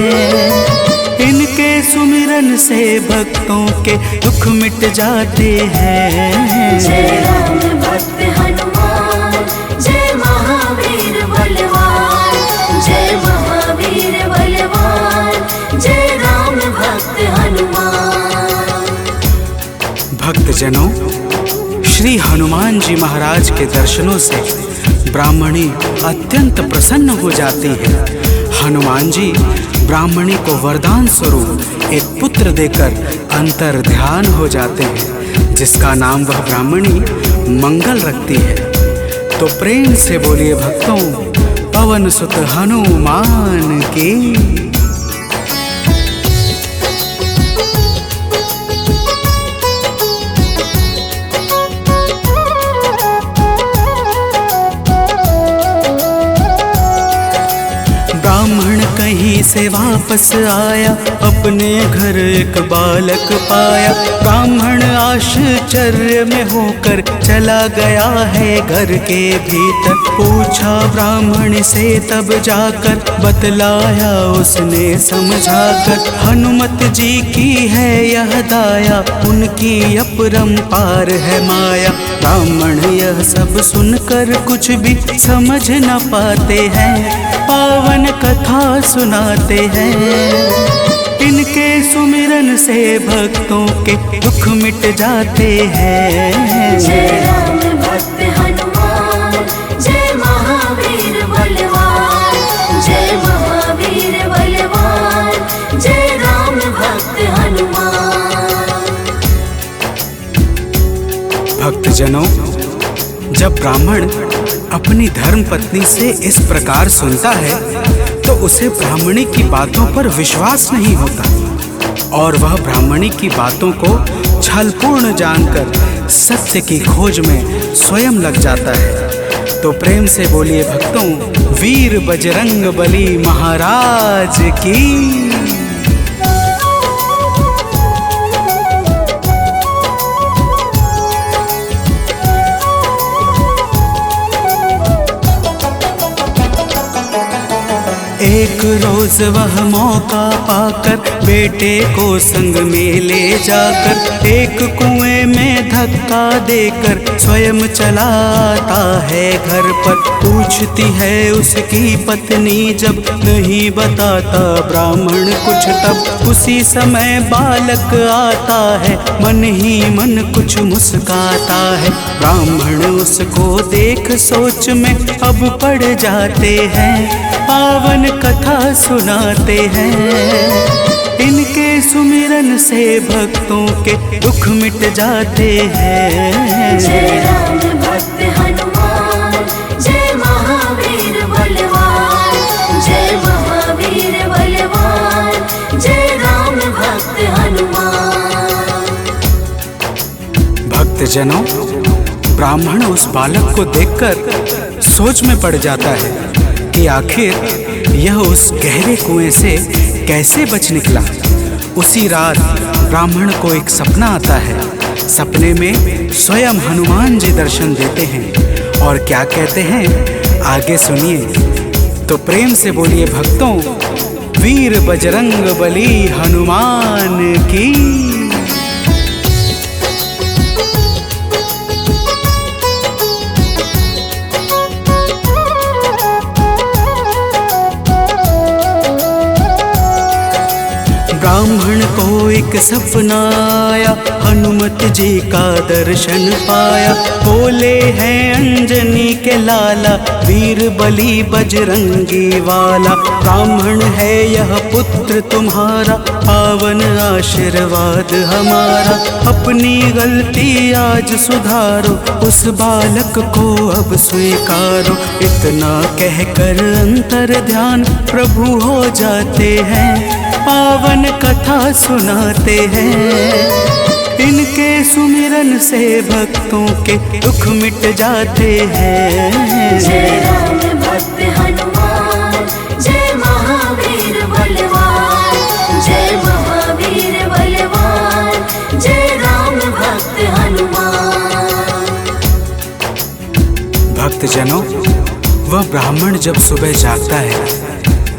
इनके सुमिरन से भक्तों के दुख मिट जाते हैं। जय राम भक्त हनुमान, जय महावीर बलवान, जय महावीर बलवान, जय राम भक्त हनुमान। भक्तजनों, श्री हनुमान जी महाराज के दर्शनों से ब्राह्मणी अत्यंत प्रसन्न हो जाती है। हनुमान जी ब्राह्मणी को वरदान स्वरूप एक पुत्र देकर अंतर ध्यान हो जाते हैं, जिसका नाम वह ब्राह्मणी मंगल रखती है। तो प्रेम से बोलिए भक्तों, पवन सुत हनुमान की। ब्राह्मण कहीं से वापस आया, अपने घर एक बालक पाया। ब्राह्मण आश्चर्य में होकर चला गया है घर के भीतर। पूछा ब्राह्मण से तब जाकर, बतलाया उसने समझाकर। हनुमत जी की है यह दाया, उनकी अपरंपार है माया। ब्राह्मण यह सब सुनकर कुछ भी समझ न पाते हैं, पावन कथा सुनाते हैं। इनके सुमिरन से भक्तों के दुख मिट जाते हैं। जय राम भक्त हनुमान, जय महावीर बलवान, जय महावीर बलवान, जय राम भक्त हनुमान। भक्तजनों, जब ब्राह्मण अपनी धर्म पत्नी से इस प्रकार सुनता है तो उसे ब्राह्मणी की बातों पर विश्वास नहीं होता और वह ब्राह्मणी की बातों को छलपूर्ण जानकर सत्य की खोज में स्वयं लग जाता है। तो प्रेम से बोलिए भक्तों, वीर बजरंग बली महाराज की। एक रोज वह मौका पाकर बेटे को संग में ले जाकर एक कुएं में धक्का देकर स्वयं चलाता है घर पर। पूछती है उसकी पत्नी जब, नहीं बताता ब्राह्मण कुछ तब। उसी समय बालक आता है, मन ही मन कुछ मुस्काता है। ब्राह्मण उसको देख सोच में अब पड़ जाते हैं, पावन कथा सुनाते हैं। इनके सुमिरन से भक्तों के दुख मिट जाते हैं। जय राम भक्त हनुमान, जय महावीर बलवान, जय महावीर बलवान, जय राम भक्त हनुमान। भक्तजनों, ब्राह्मण उस बालक को देखकर सोच में पड़ जाता है कि आखिर यह उस गहरे कुएं से कैसे बच निकला। उसी रात ब्राह्मण को एक सपना आता है। सपने में स्वयं हनुमान जी दर्शन देते हैं और क्या कहते हैं आगे सुनिए। तो प्रेम से बोलिए भक्तों, वीर बजरंग बली हनुमान की। ब्राह्मण को एक सपना आया, हनुमत जी का दर्शन पाया। बोले हैं अंजनी के लाला, वीर बली बजरंगी वाला। ब्राह्मण है यह पुत्र तुम्हारा, पावन आशीर्वाद हमारा। अपनी गलती आज सुधारो, उस बालक को अब स्वीकारो। इतना कहकर अंतर ध्यान प्रभु हो जाते हैं, पावन कथा सुनाते हैं। इनके सुमिरन से भक्तों के दुख मिट जाते हैं। जय राम भक्त हनुमान, जय महावीर बलवान, जय महावीर बलवान, जय राम भक्त हनुमान। भक्तजनों, वह ब्राह्मण जब सुबह जागता है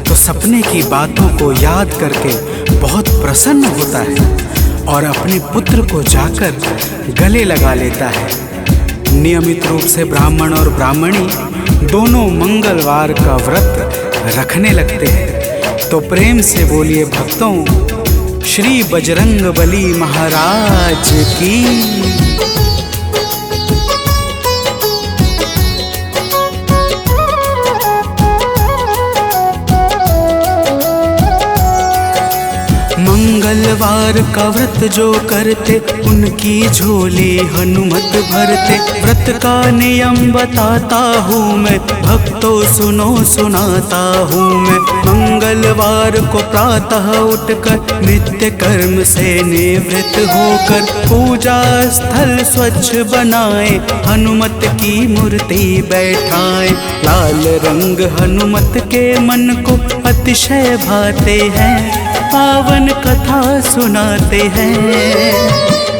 तो सपने की बातों को याद करके बहुत प्रसन्न होता है और अपने पुत्र को जाकर गले लगा लेता है। नियमित रूप से ब्राह्मण और ब्राह्मणी दोनों मंगलवार का व्रत रखने लगते हैं। तो प्रेम से बोलिए भक्तों, श्री बजरंग बली महाराज की। मंगलवार का व्रत जो करते, उनकी झोली हनुमत भरते। व्रत का नियम बताता हूँ मैं, भक्तों सुनो सुनाता हूँ मैं। मंगलवार को प्रातः उठकर नित्य कर्म से निवृत्त होकर पूजा स्थल स्वच्छ बनाए, हनुमत की मूर्ति बैठाए। लाल रंग हनुमत के मन को अतिशय भाते हैं, पावन कथा सुनाते हैं।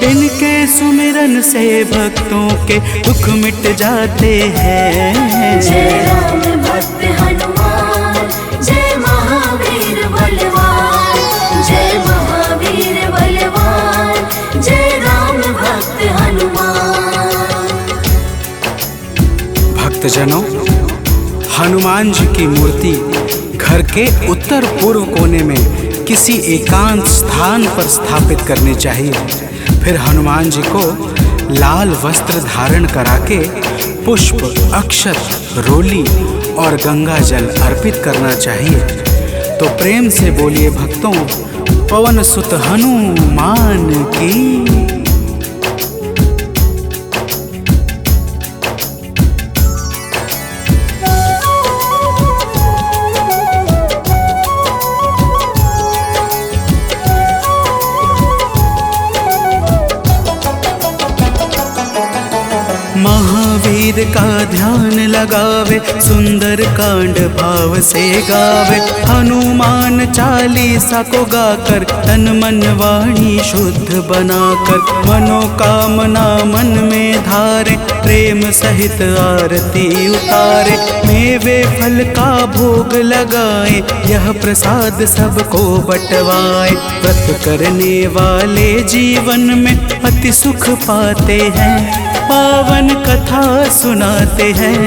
इनके सुमिरन से भक्तों के दुख मिट जाते हैं। जय राम भक्त हनुमान, जय महावीर बलवान, जय महावीर बलवान, जय राम भक्त हनुमान। भक्तजनों, हनुमान जी की मूर्ति घर के उत्तर पूर्व कोने में किसी एकांत स्थान पर स्थापित करनी चाहिए। फिर हनुमान जी को लाल वस्त्र धारण करा के पुष्प, अक्षत, रोली और गंगा जल अर्पित करना चाहिए। तो प्रेम से बोलिए भक्तों, पवन सुत हनुमान की। महावीर का ध्यान लगावे, सुंदर कांड भाव से गावे। हनुमान चालीसा को गाकर तन मन वाणी शुद्ध बनाकर, मनोकामना मन में धारे, प्रेम सहित आरती उतारे। मेवे फल का भोग लगाए, यह प्रसाद सबको बंटवाए। व्रत करने वाले जीवन में अति सुख पाते हैं, पावन कथा सुनाते हैं।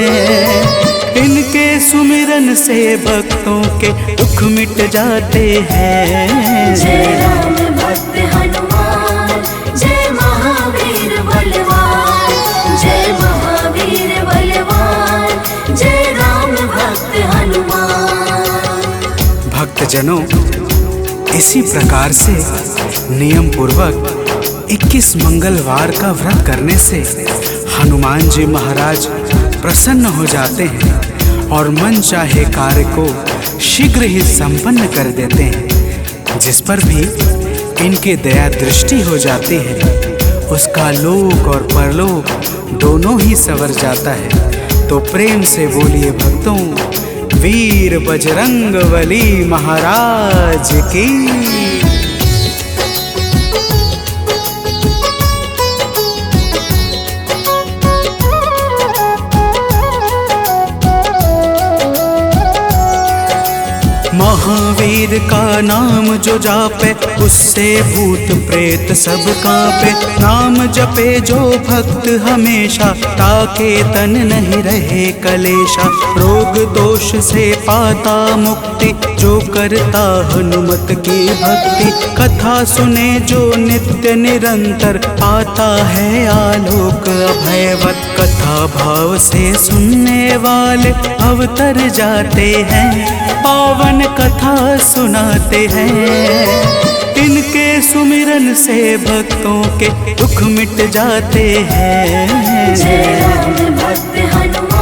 इनके सुमिरन से भक्तों के दुख मिट जाते हैं। जय राम भक्त हनुमान, जय महावीर बलवान, जय महावीर बलवान, जय राम भक्त हनुमान। भक्तजनों, इसी प्रकार से नियम पूर्वक 21 मंगलवार का व्रत करने से हनुमान जी महाराज प्रसन्न हो जाते हैं और मन चाहे कार्य को शीघ्र ही संपन्न कर देते हैं। जिस पर भी इनके दया दृष्टि हो जाती है, उसका लोक और परलोक दोनों ही संवर जाता है। तो प्रेम से बोलिए भक्तों, वीर बजरंग बली महाराज की। महावीर का नाम जो जापे उससे भूत प्रेत सब कांपे। नाम जपे जो भक्त हमेशा ताके तन नहीं रहे कलेशा। रोग दोष से पाता मुक्ति जो करता हनुमत की भक्ति। कथा सुने जो नित्य निरंतर आता है आलोक अभयवत। कथा भाव से सुनने वाले अवतर जाते हैं पावन कथा सुनाते हैं। इनके सुमिरन से भक्तों के दुख मिट जाते हैं। जय राम भक्त हनुमान